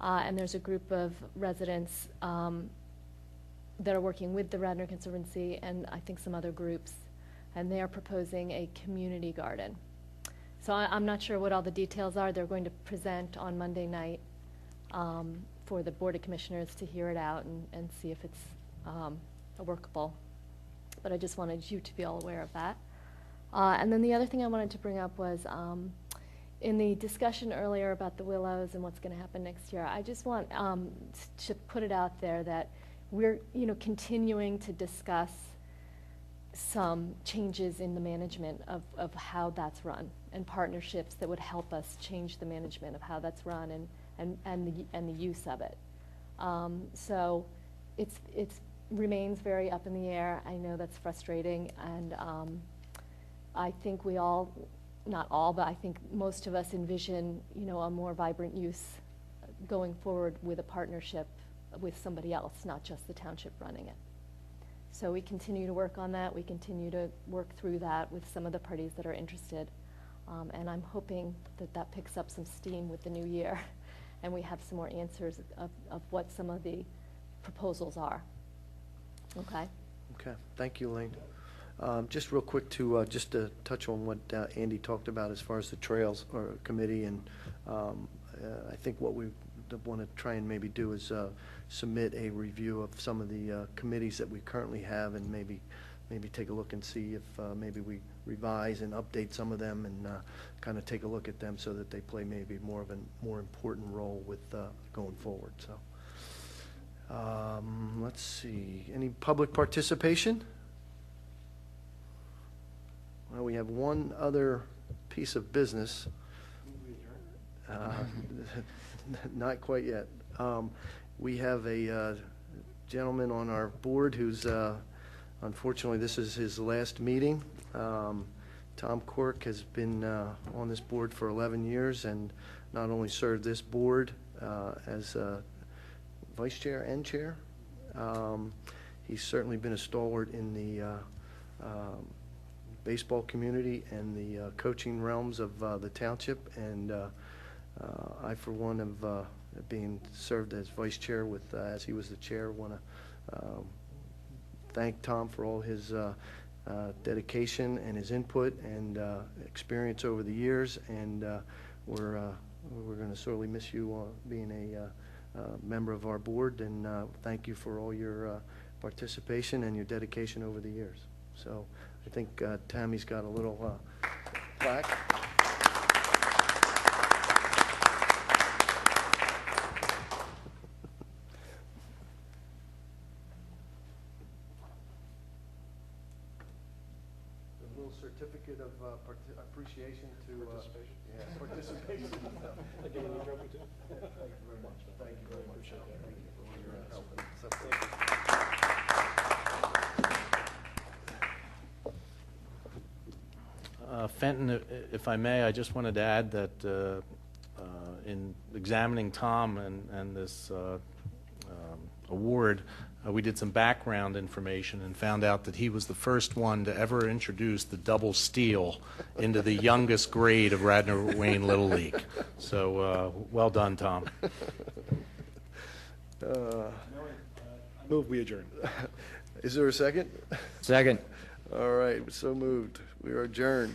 And there's a group of residents that are working with the Radnor Conservancy and I think some other groups, and they are proposing a community garden. So I'm not sure what all the details are. They're going to present on Monday night for the Board of Commissioners to hear it out and see if it's workable. But I just wanted you to be all aware of that. And then the other thing I wanted to bring up was in the discussion earlier about the Willows and what's going to happen next year, I just want to put it out there that we're, continuing to discuss some changes in the management of how that's run and partnerships that would help us change the management of how that's run and the use of it. So it's remains very up in the air. I know that's frustrating, and I think we all, not all, but I think most of us envision, a more vibrant use going forward with a partnership with somebody else, not just the township running it. So we continue to work on that. We continue to work through that with some of the parties that are interested. And I'm hoping that that picks up some steam with the new year and we have some more answers of what some of the proposals are. Okay? Okay, thank you, Elaine. Just real quick just to touch on what Andy talked about as far as the Trails or Committee, and I think what we want to try and maybe do is submit a review of some of the committees that we currently have, and maybe take a look and see if maybe we revise and update some of them, and kind of take a look at them so that they play maybe more of a more important role with going forward. So let's see, any public participation? Well, we have one other piece of business. Not quite yet. We have a gentleman on our board who's, unfortunately, this is his last meeting. Tom Quirk has been on this board for 11 years and not only served this board as vice chair and chair, he's certainly been a stalwart in the baseball community and the coaching realms of the township, and I, for one, have being served as vice chair with as he was the chair, want to thank Tom for all his dedication and his input and experience over the years, and we're going to sorely miss you being a member of our board, and thank you for all your participation and your dedication over the years. So I think Tammy's got a little plaque. A little certificate of appreciation to participation. Yeah, participation. Again, you trophy too. Thank you very much. Thank you very much. Thank you for all your help. Fenton, if I may, I just wanted to add that in examining Tom and this award, we did some background information and found out that he was the first one to ever introduce the double steal into the youngest grade of Radnor Wayne Little League. So well done, Tom. Move, we adjourn. Is there a second? Second. All right, so moved. We are adjourned.